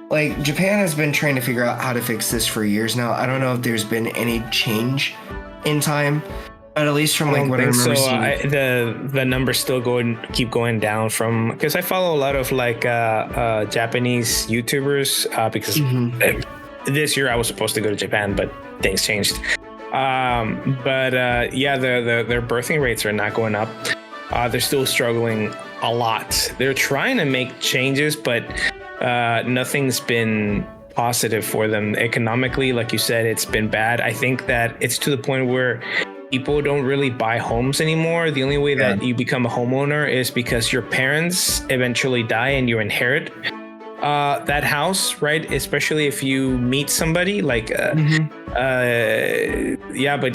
like, Japan has been trying to figure out how to fix this for years now. I don't know if there's been any change in time, but at least from like what I remember seeing, the numbers still keep going down, from, because I follow a lot of like Japanese YouTubers, because this year I was supposed to go to Japan, but things changed. Their birthing rates are not going up. They're still struggling a lot. They're trying to make changes, but nothing's been positive for them economically. Like you said, it's been bad. I think that it's to the point where people don't really buy homes anymore. The only way that you become a homeowner is because your parents eventually die and you inherit that house, right? Especially if you meet somebody like but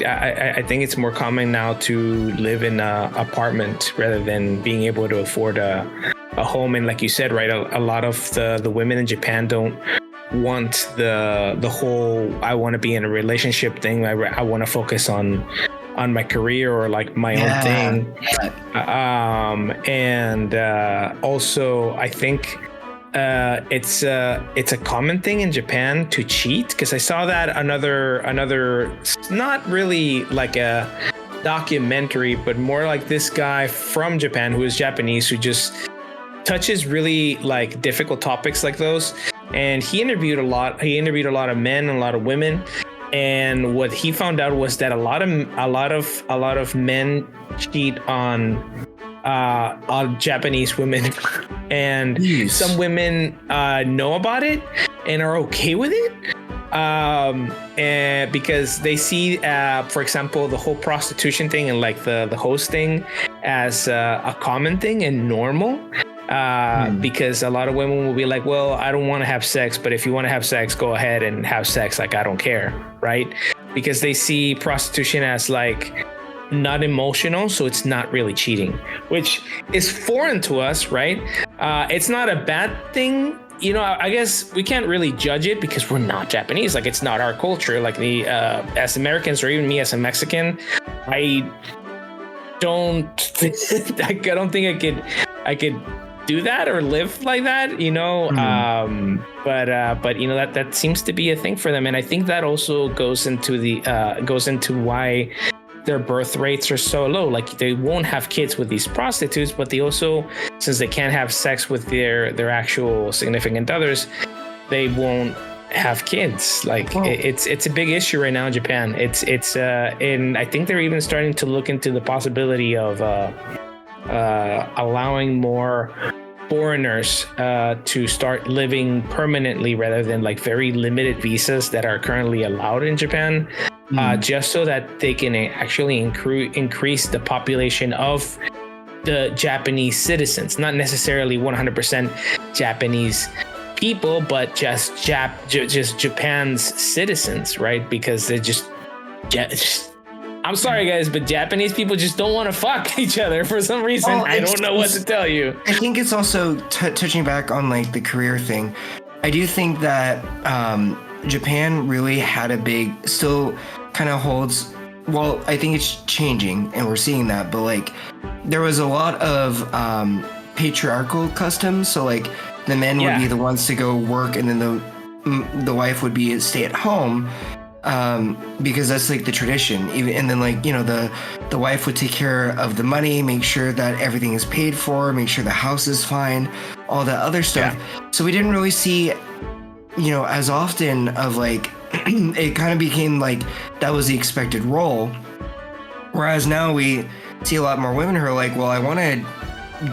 I think it's more common now to live in an apartment rather than being able to afford a home. And like you said, right, a lot of the women in Japan don't want the whole I want to be in a relationship thing. I want to focus on my career or like my own thing. Also I think it's a common thing in Japan to cheat, because I saw that another not really like a documentary, but more like this guy from Japan who is Japanese, who just touches really like difficult topics like those. And he interviewed a lot of men and a lot of women, And what he found out was that a lot of men cheat on Japanese women, and some women know about it and are okay with it. And because they see, for example, the whole prostitution thing and like the host thing as a common thing and normal. Because a lot of women will be like, well, I don't want to have sex, but if you want to have sex, go ahead and have sex. Like, I don't care. Right. Because they see prostitution as like not emotional. So it's not really cheating, which is foreign to us. Right. It's not a bad thing. You know, I guess we can't really judge it because we're not Japanese. Like, it's not our culture. Like as Americans, or even me as a Mexican, I don't think I could do that or live like that, you know. But you know, that seems to be a thing for them, and I think that also goes into why their birth rates are so low. Like, they won't have kids with these prostitutes, but they also, since they can't have sex with their actual significant others, they won't have kids. Like, it's a big issue right now in Japan. It's and I think they're even starting to look into the possibility of allowing more foreigners to start living permanently rather than like very limited visas that are currently allowed in Japan, just so that they can actually increase the population of the Japanese citizens, not necessarily 100% Japanese people, but just Japan's citizens, right? Because they're just I'm sorry, guys, but Japanese people just don't want to fuck each other for some reason. I don't know what to tell you. I think it's also touching back on like the career thing. I do think that Japan really had still kind of holds. Well, I think it's changing, and we're seeing that. But like, there was a lot of patriarchal customs. So like, the men would be the ones to go work, and then the wife would be stay at home. Because that's like the tradition. And then like, you know, the wife would take care of the money, make sure that everything is paid for, make sure the house is fine, all that other stuff. So we didn't really see, you know, as often of like, it kind of became like that was the expected role. Whereas now we see a lot more women who are like, well, I want to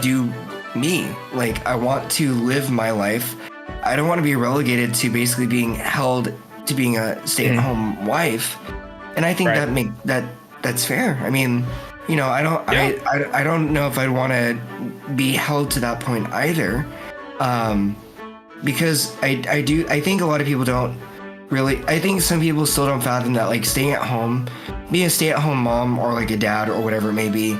do me. Like, I want to live my life. I don't want to be relegated to basically being held to being a stay-at-home wife, and I think that's fair. I mean, you know, I don't know if I'd want to be held to that point either, because I think a lot of people don't really. I think some people still don't fathom that like staying at home, being a stay-at-home mom or like a dad or whatever it may be,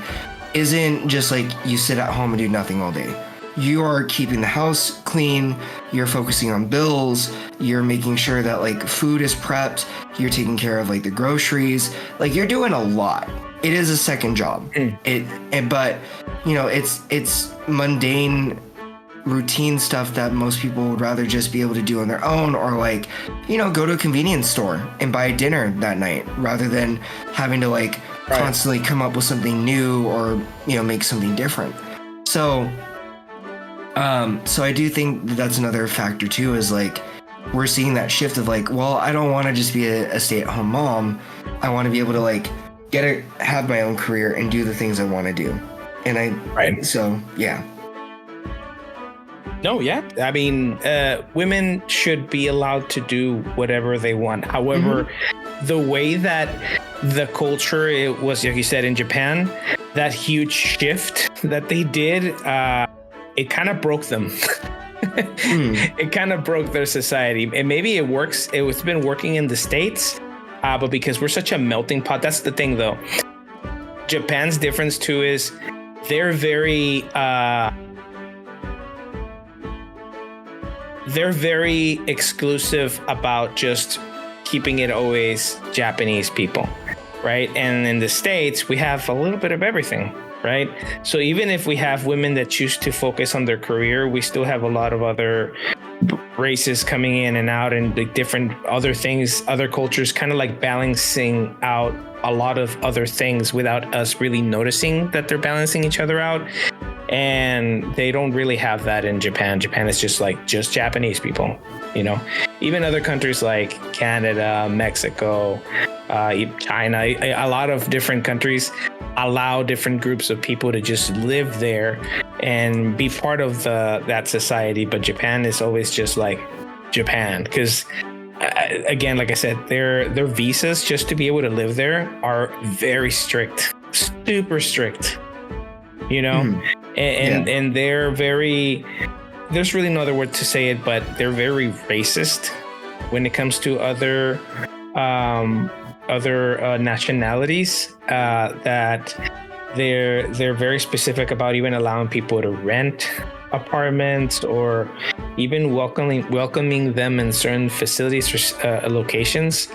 isn't just like you sit at home and do nothing all day. You are keeping the house clean, you're focusing on bills, you're making sure that like food is prepped, you're taking care of like the groceries, like you're doing a lot. It is a second job. But you know, it's mundane routine stuff that most people would rather just be able to do on their own, or like, you know, go to a convenience store and buy dinner that night rather than having to like constantly come up with something new or, you know, make something different. So I do think that's another factor too, is like, we're seeing that shift of like, well, I don't want to just be a stay-at-home mom. I want to be able to like have my own career and do the things I want to do. And so, yeah. No, yeah. I mean, women should be allowed to do whatever they want. However, the way that the culture, it was, like you said, in Japan, that huge shift that they did, it kind of broke them. It kind of broke their society. And maybe it works. It's been working in the States, but because we're such a melting pot, that's the thing though. Japan's difference too is they're very exclusive about just keeping it always Japanese people, right? And in the States, we have a little bit of everything. Right. So even if we have women that choose to focus on their career, we still have a lot of other races coming in and out, and the different other things, other cultures kind of like balancing out a lot of other things without us really noticing that they're balancing each other out. And they don't really have that in Japan. Japan is just Japanese people, you know. Even other countries like Canada, Mexico, China, a lot of different countries allow different groups of people to just live there and be part of that society. But Japan is always just like Japan, because again, like I said, their visas just to be able to live there are very strict, super strict, you know. And they're very, there's really no other word to say it, but they're very racist when it comes to other nationalities, that they're very specific about even allowing people to rent apartments or even welcoming them in certain facilities or locations.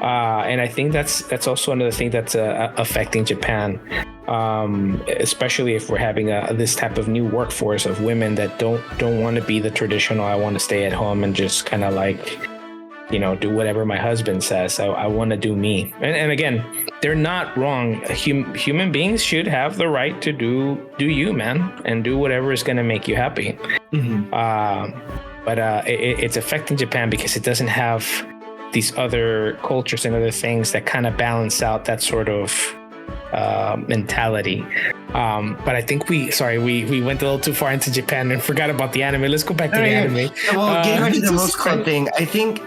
And I think that's also another thing that's affecting Japan, especially if we're having this type of new workforce of women that don't want to be the traditional, I want to stay at home and just kind of like, you know, do whatever my husband says. I want to do me. And again, they're not wrong. Human beings should have the right to do you, man, and do whatever is going to make you happy. But it's affecting Japan because it doesn't have these other cultures and other things that kind of balance out that sort of mentality. But I think we went a little too far into Japan and forgot about the anime. Let's go back to the anime. Well, getting back to the host club thing, I think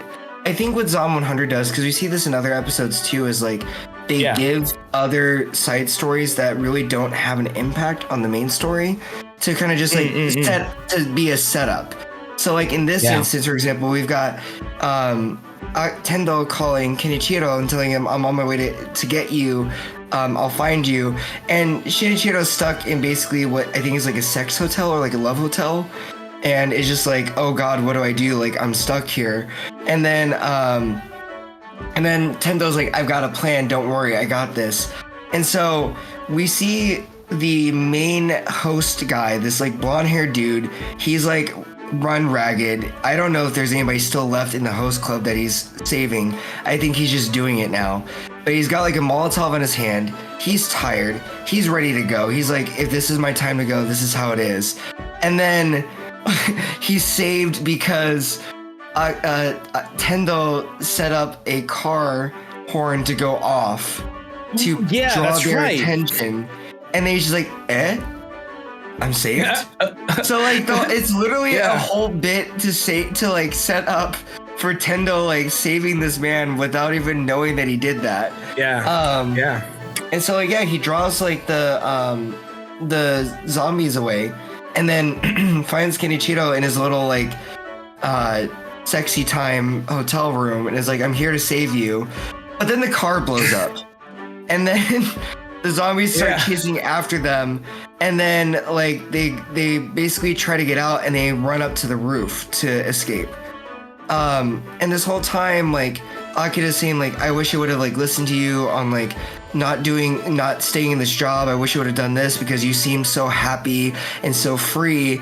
what Zom 100 does, because we see this in other episodes too, is like they give other side stories that really don't have an impact on the main story to kind of just like to be a setup. So like in this instance, for example, we've got Tendo calling Kenichiro and telling him, I'm on my way to get you. I'll find you. And Shinichiro's stuck in basically what I think is like a sex hotel or like a love hotel. And it's just like, oh God, what do I do? Like, I'm stuck here. And then Tendo's like, I've got a plan. Don't worry. I got this. And so we see the main host guy, this like blonde haired dude. He's like run ragged. I don't know if there's anybody still left in the host club that he's saving. I think he's just doing it now. But he's got like a Molotov in his hand. He's tired. He's ready to go. He's like, if this is my time to go, this is how it is. And then he's saved because Tendo set up a car horn to go off to draw their attention. And then he's just like, I'm saved. So like it's literally a whole bit to set up for Tendo like saving this man without even knowing that he did that. And so like he draws like the zombies away, and then finds Kenichiro in his little like sexy time hotel room and is like, I'm here to save you. But then the car blows up, and then the zombies start chasing after them, and then like they basically try to get out and they run up to the roof to escape. And this whole time, like Akira's saying, like, I wish I would have like listened to you on like not staying in this job. I wish I would have done this because you seem so happy and so free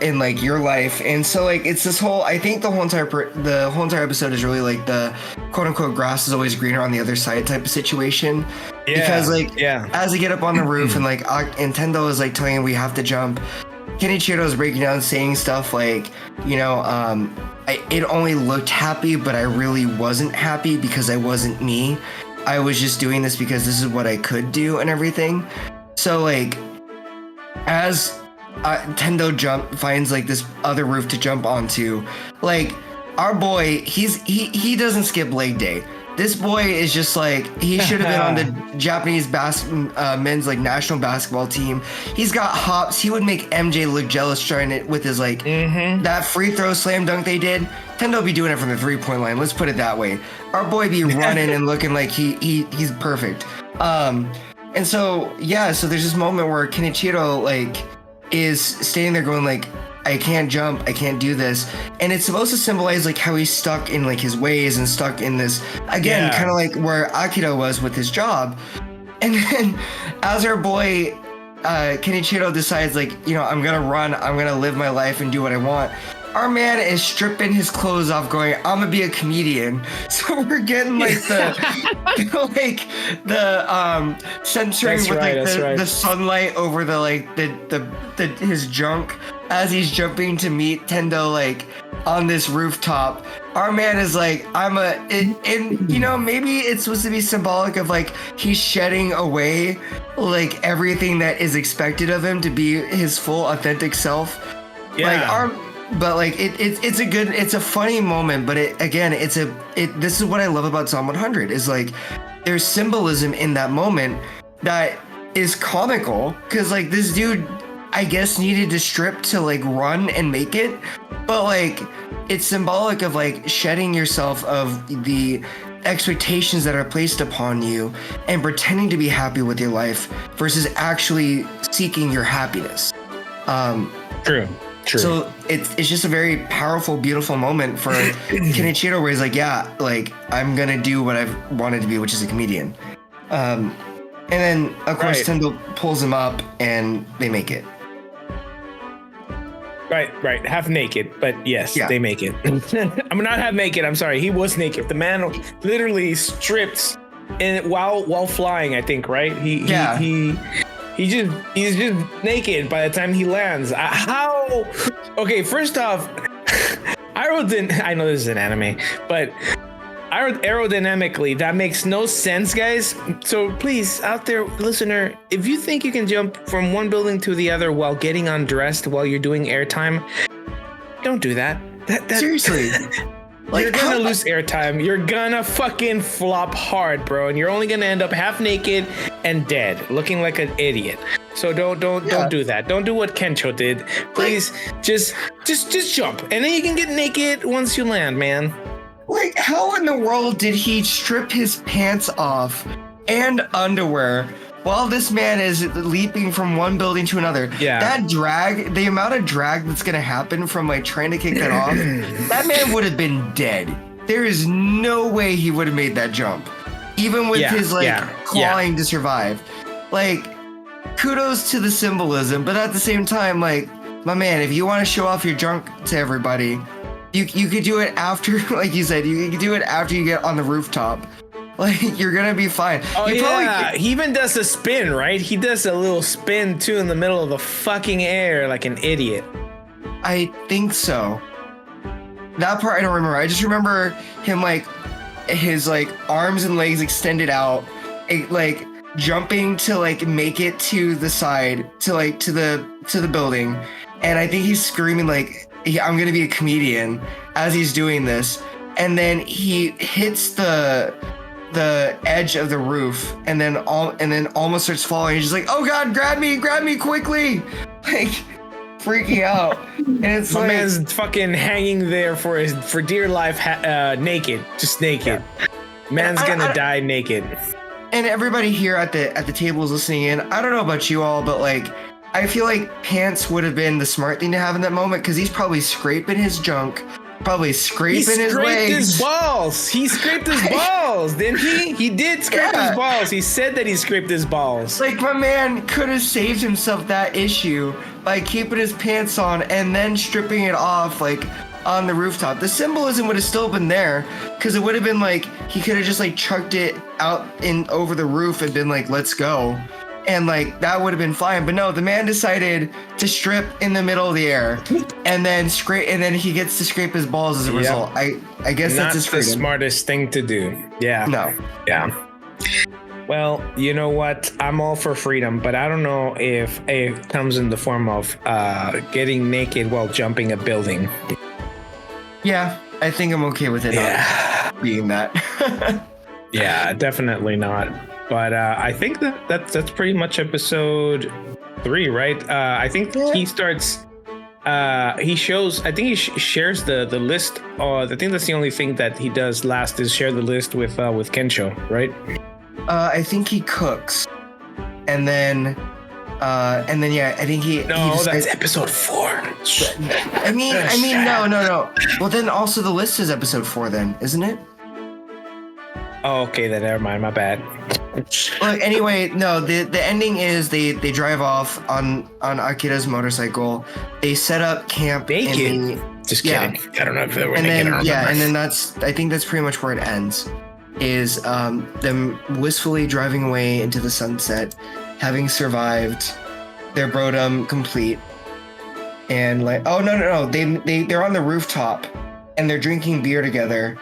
in like your life. And so like it's this whole, I think the whole entire episode is really like the quote unquote grass is always greener on the other side type of situation. Because like as they get up on the roof and like and Tendo is like telling him we have to jump, Kenichiro is breaking down saying stuff like, you know, it only looked happy, but I really wasn't happy because I wasn't me. I was just doing this because this is what I could do and everything. So like as Tendo finds like this other roof to jump onto, like our boy, he doesn't skip leg day. This boy is just like, he should have been on the Japanese men's like national basketball team. He's got hops. He would make MJ look jealous trying it with his like that free throw slam dunk they did. Tendo be doing it from the 3-point line. Let's put it that way. Our boy be running and looking like he's perfect. And so so there's this moment where Kenichiro like is standing there going like, I can't jump, I can't do this. And it's supposed to symbolize like how he's stuck in like his ways and stuck in this, again, kind of like where Akira was with his job. And then as our boy, Kenichiro decides like, you know, I'm gonna run, I'm gonna live my life and do what I want. our man is stripping his clothes off, going, "I'm gonna be a comedian." So we're getting like the censoring with the sunlight over the his junk as he's jumping to meet Tendo like on this rooftop. Our man is like, and you know, maybe it's supposed to be symbolic of like he's shedding away like everything that is expected of him to be his full authentic self. Yeah. It's a funny moment, but this is what I love about Psalm 100 is like there's symbolism in that moment that is comical because like this dude, I guess, needed to strip to like run and make it, but like it's symbolic of like shedding yourself of the expectations that are placed upon you and pretending to be happy with your life versus actually seeking your happiness. True. So it's just a very powerful, beautiful moment for Kenichiro where he's like, yeah, like I'm gonna do what I've wanted to be, which is a comedian. And then of course Tendo pulls him up and they make it. Right. Half naked, but yes, they make it. I'm not half naked. I'm sorry. He was naked. The man literally stripped and while flying, I think, right? He's just naked by the time he lands. How? Okay, first off, I know this is an anime, but aerodynamically, that makes no sense, guys. So please, out there, listener, if you think you can jump from one building to the other while getting undressed while you're doing airtime, don't do that. Seriously. You're gonna lose airtime. You're gonna fucking flop hard, bro, and you're only gonna end up half naked and dead, looking like an idiot. So don't do that. Don't do what Kencho did. Please, just jump, and then you can get naked once you land, man. Like, how in the world did he strip his pants off and underwear while this man is leaping from one building to another? Yeah. That drag, the amount of drag that's going to happen from like trying to kick that off, that man would have been dead. There is no way he would have made that jump, even with his clawing to survive. Like, kudos to the symbolism, but at the same time, like, my man, if you want to show off your junk to everybody, you could do it after, like you said, you could do it after you get on the rooftop. Like, you're gonna be fine. Oh, he even does a spin, right? He does a little spin too in the middle of the fucking air like an idiot. I think so. That part I don't remember. I just remember him like his like arms and legs extended out, like jumping to like make it to the side to like to the building, and I think he's screaming like, "I'm gonna be a comedian" as he's doing this, and then he hits the edge of the roof and then almost starts falling. He's just like, "Oh God, grab me quickly!" Like freaking out, and it's my man's fucking hanging there for dear life, naked, just naked. Yeah. Man's gonna die naked. And everybody here at the table is listening in. I don't know about you all, but like, I feel like pants would have been the smart thing to have in that moment because he's probably scraping his junk, probably scraping his legs. He scraped his balls, didn't he? He did scrape his balls. He said that he scraped his balls. Like, my man could have saved himself that issue by keeping his pants on and then stripping it off, like, on the rooftop. The symbolism would have still been there because it would have been like he could have just like chucked it out in over the roof and been like, "Let's go." And like that would have been fine, but no, the man decided to strip in the middle of the air and then he gets to scrape his balls as a result. I guess not that's his freedom. The smartest thing to do. Yeah. No. Yeah. Well, you know what? I'm all for freedom, but I don't know if it comes in the form of getting naked while jumping a building. Yeah, I think I'm okay with it not being that. Yeah, definitely not. But I think that's pretty much episode 3, right? I think he starts. He shows. I think he shares the list. I think that's the only thing that he does last is share the list with Kensho, right? I think he cooks, and then yeah, I think he. No, that's episode 4. I mean, no. Well, then also the list is episode 4, then, isn't it? Oh, okay, then never mind. My bad. Well, anyway, no. The ending is they drive off on Akira's motorcycle. They set up camp. Naked. Just kidding. I don't know if they were naked. And then I think that's pretty much where it ends. Is them wistfully driving away into the sunset, having survived their brodom complete, and like, oh no, they're on the rooftop, and they're drinking beer together,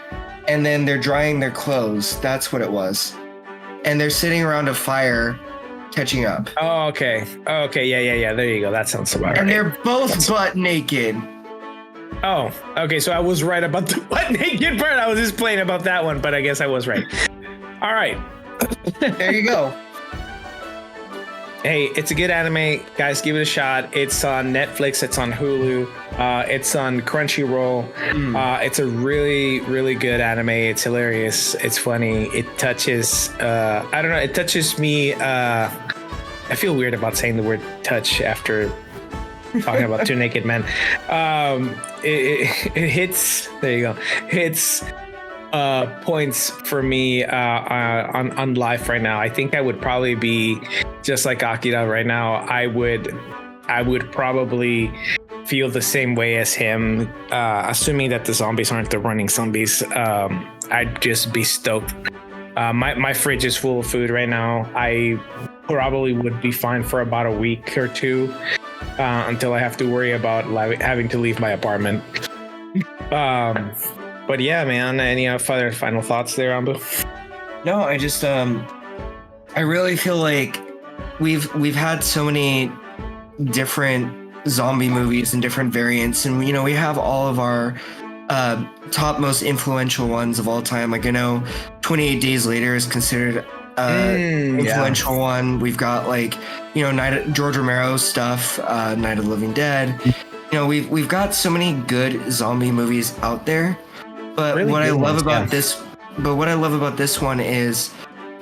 and then they're drying their clothes. That's what it was, and they're sitting around a fire, catching up. Oh, okay, yeah. There you go. That sounds about right. And they're both butt naked. Oh, okay. So I was right about the butt naked part. I was just playing about that one, but I guess I was right. All right. There you go. Hey, it's a good anime. Guys, give it a shot. It's on Netflix. It's on Hulu. It's on Crunchyroll. It's a really, really good anime. It's hilarious. It's funny. It touches, I don't know. It touches me. I feel weird about saying the word touch after talking about two naked men. It hits, there you go, hits points for me on life right now. I think I would probably be just like Akira right now. I would probably feel the same way as him, assuming that the zombies aren't the running zombies. I'd just be stoked. My fridge is full of food right now. I probably would be fine for about a week or two. Until I have to worry about having to leave my apartment. But yeah, man, any further final thoughts there, Ambu? No, I just I really feel like we've had so many different zombie movies and different variants, and you know, we have all of our top most influential ones of all time. Like, I know 28 Days Later is considered influential one. We've got, like, you know, George Romero's stuff, Night of the Living Dead. You know, we've got so many good zombie movies out there. But really what I love about this one is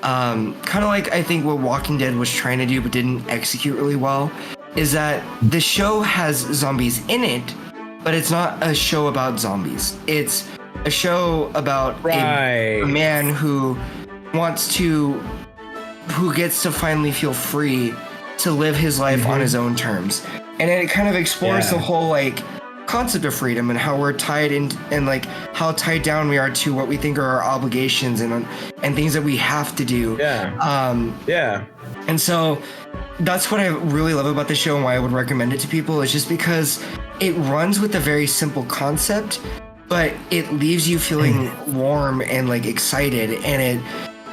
kind of like, I think what Walking Dead was trying to do but didn't execute really well, is that the show has zombies in it, but it's not a show about zombies. It's a show about a man who gets to finally feel free to live his life on his own terms. And it kind of explores the whole, like, concept of freedom and how we're tied in, and like how tied down we are to what we think are our obligations and things that we have to do. And so that's what I really love about the show, and why I would recommend it to people, is just because it runs with a very simple concept, but it leaves you feeling warm and like excited, and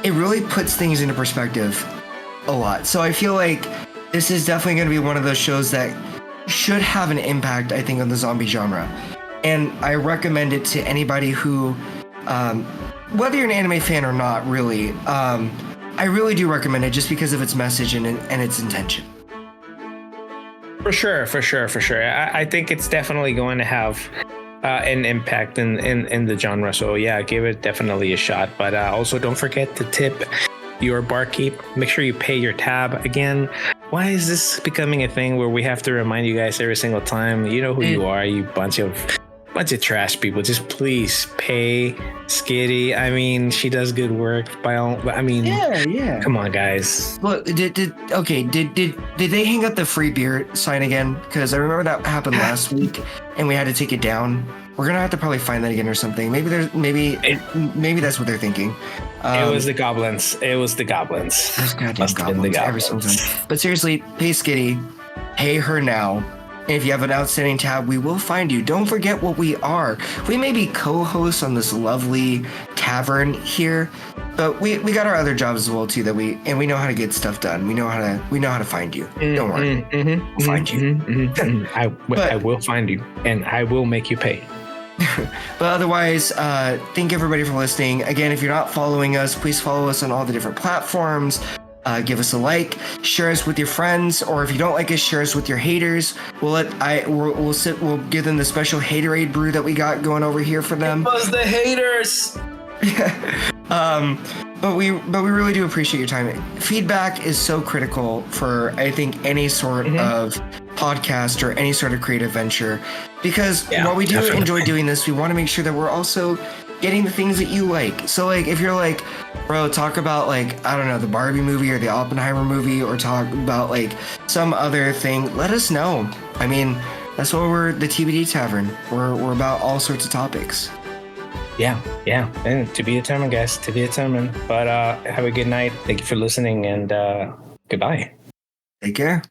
it really puts things into perspective a lot. So I feel like this is definitely going to be one of those shows that should have an impact, I think, on the zombie genre. And I recommend it to anybody who, whether you're an anime fan or not, really, I really do recommend it just because of its message and its intention. For sure. I think it's definitely going to have an impact in the genre. So yeah, give it definitely a shot. But also don't forget to tip your barkeep. Make sure you pay your tab. Again, why is this becoming a thing where we have to remind you guys every single time? You know who you are, you bunch of trash people. Just please pay Skitty. I mean, she does good work by all. I mean, yeah. Come on, guys. Look, did they hang up the free beer sign again? Because I remember that happened last week, and we had to take it down. We're gonna have to probably find that again or something. Maybe that's what they're thinking. It was the goblins. Those goddamn goblins every single time. But seriously, pay Skitty. Pay her now. And if you have an outstanding tab, we will find you. Don't forget what we are. We may be co-hosts on this lovely tavern here, but we got our other jobs as well too. We know how to get stuff done. We know how to find you. Don't worry, we'll find you. I will find you, and I will make you pay. But otherwise, thank everybody for listening. Again, if you're not following us, please follow us on all the different platforms. Give us a like, share us with your friends, or if you don't like us, share us with your haters. We'll give them the special haterade brew that we got going over here for them. It was the haters. But we really do appreciate your time. Feedback is so critical for, I think, any sort of podcast or any sort of creative venture, because while we do enjoy doing this, we want to make sure that we're also getting the things that you like. So like, if you're like, bro, talk about like, I don't know, the Barbie movie or the Oppenheimer movie, or talk about like some other thing. Let us know. I mean, that's why we're the TBD Tavern. We're about all sorts of topics. Yeah. And to be determined, guys, to be determined. But have a good night. Thank you for listening, and goodbye. Take care.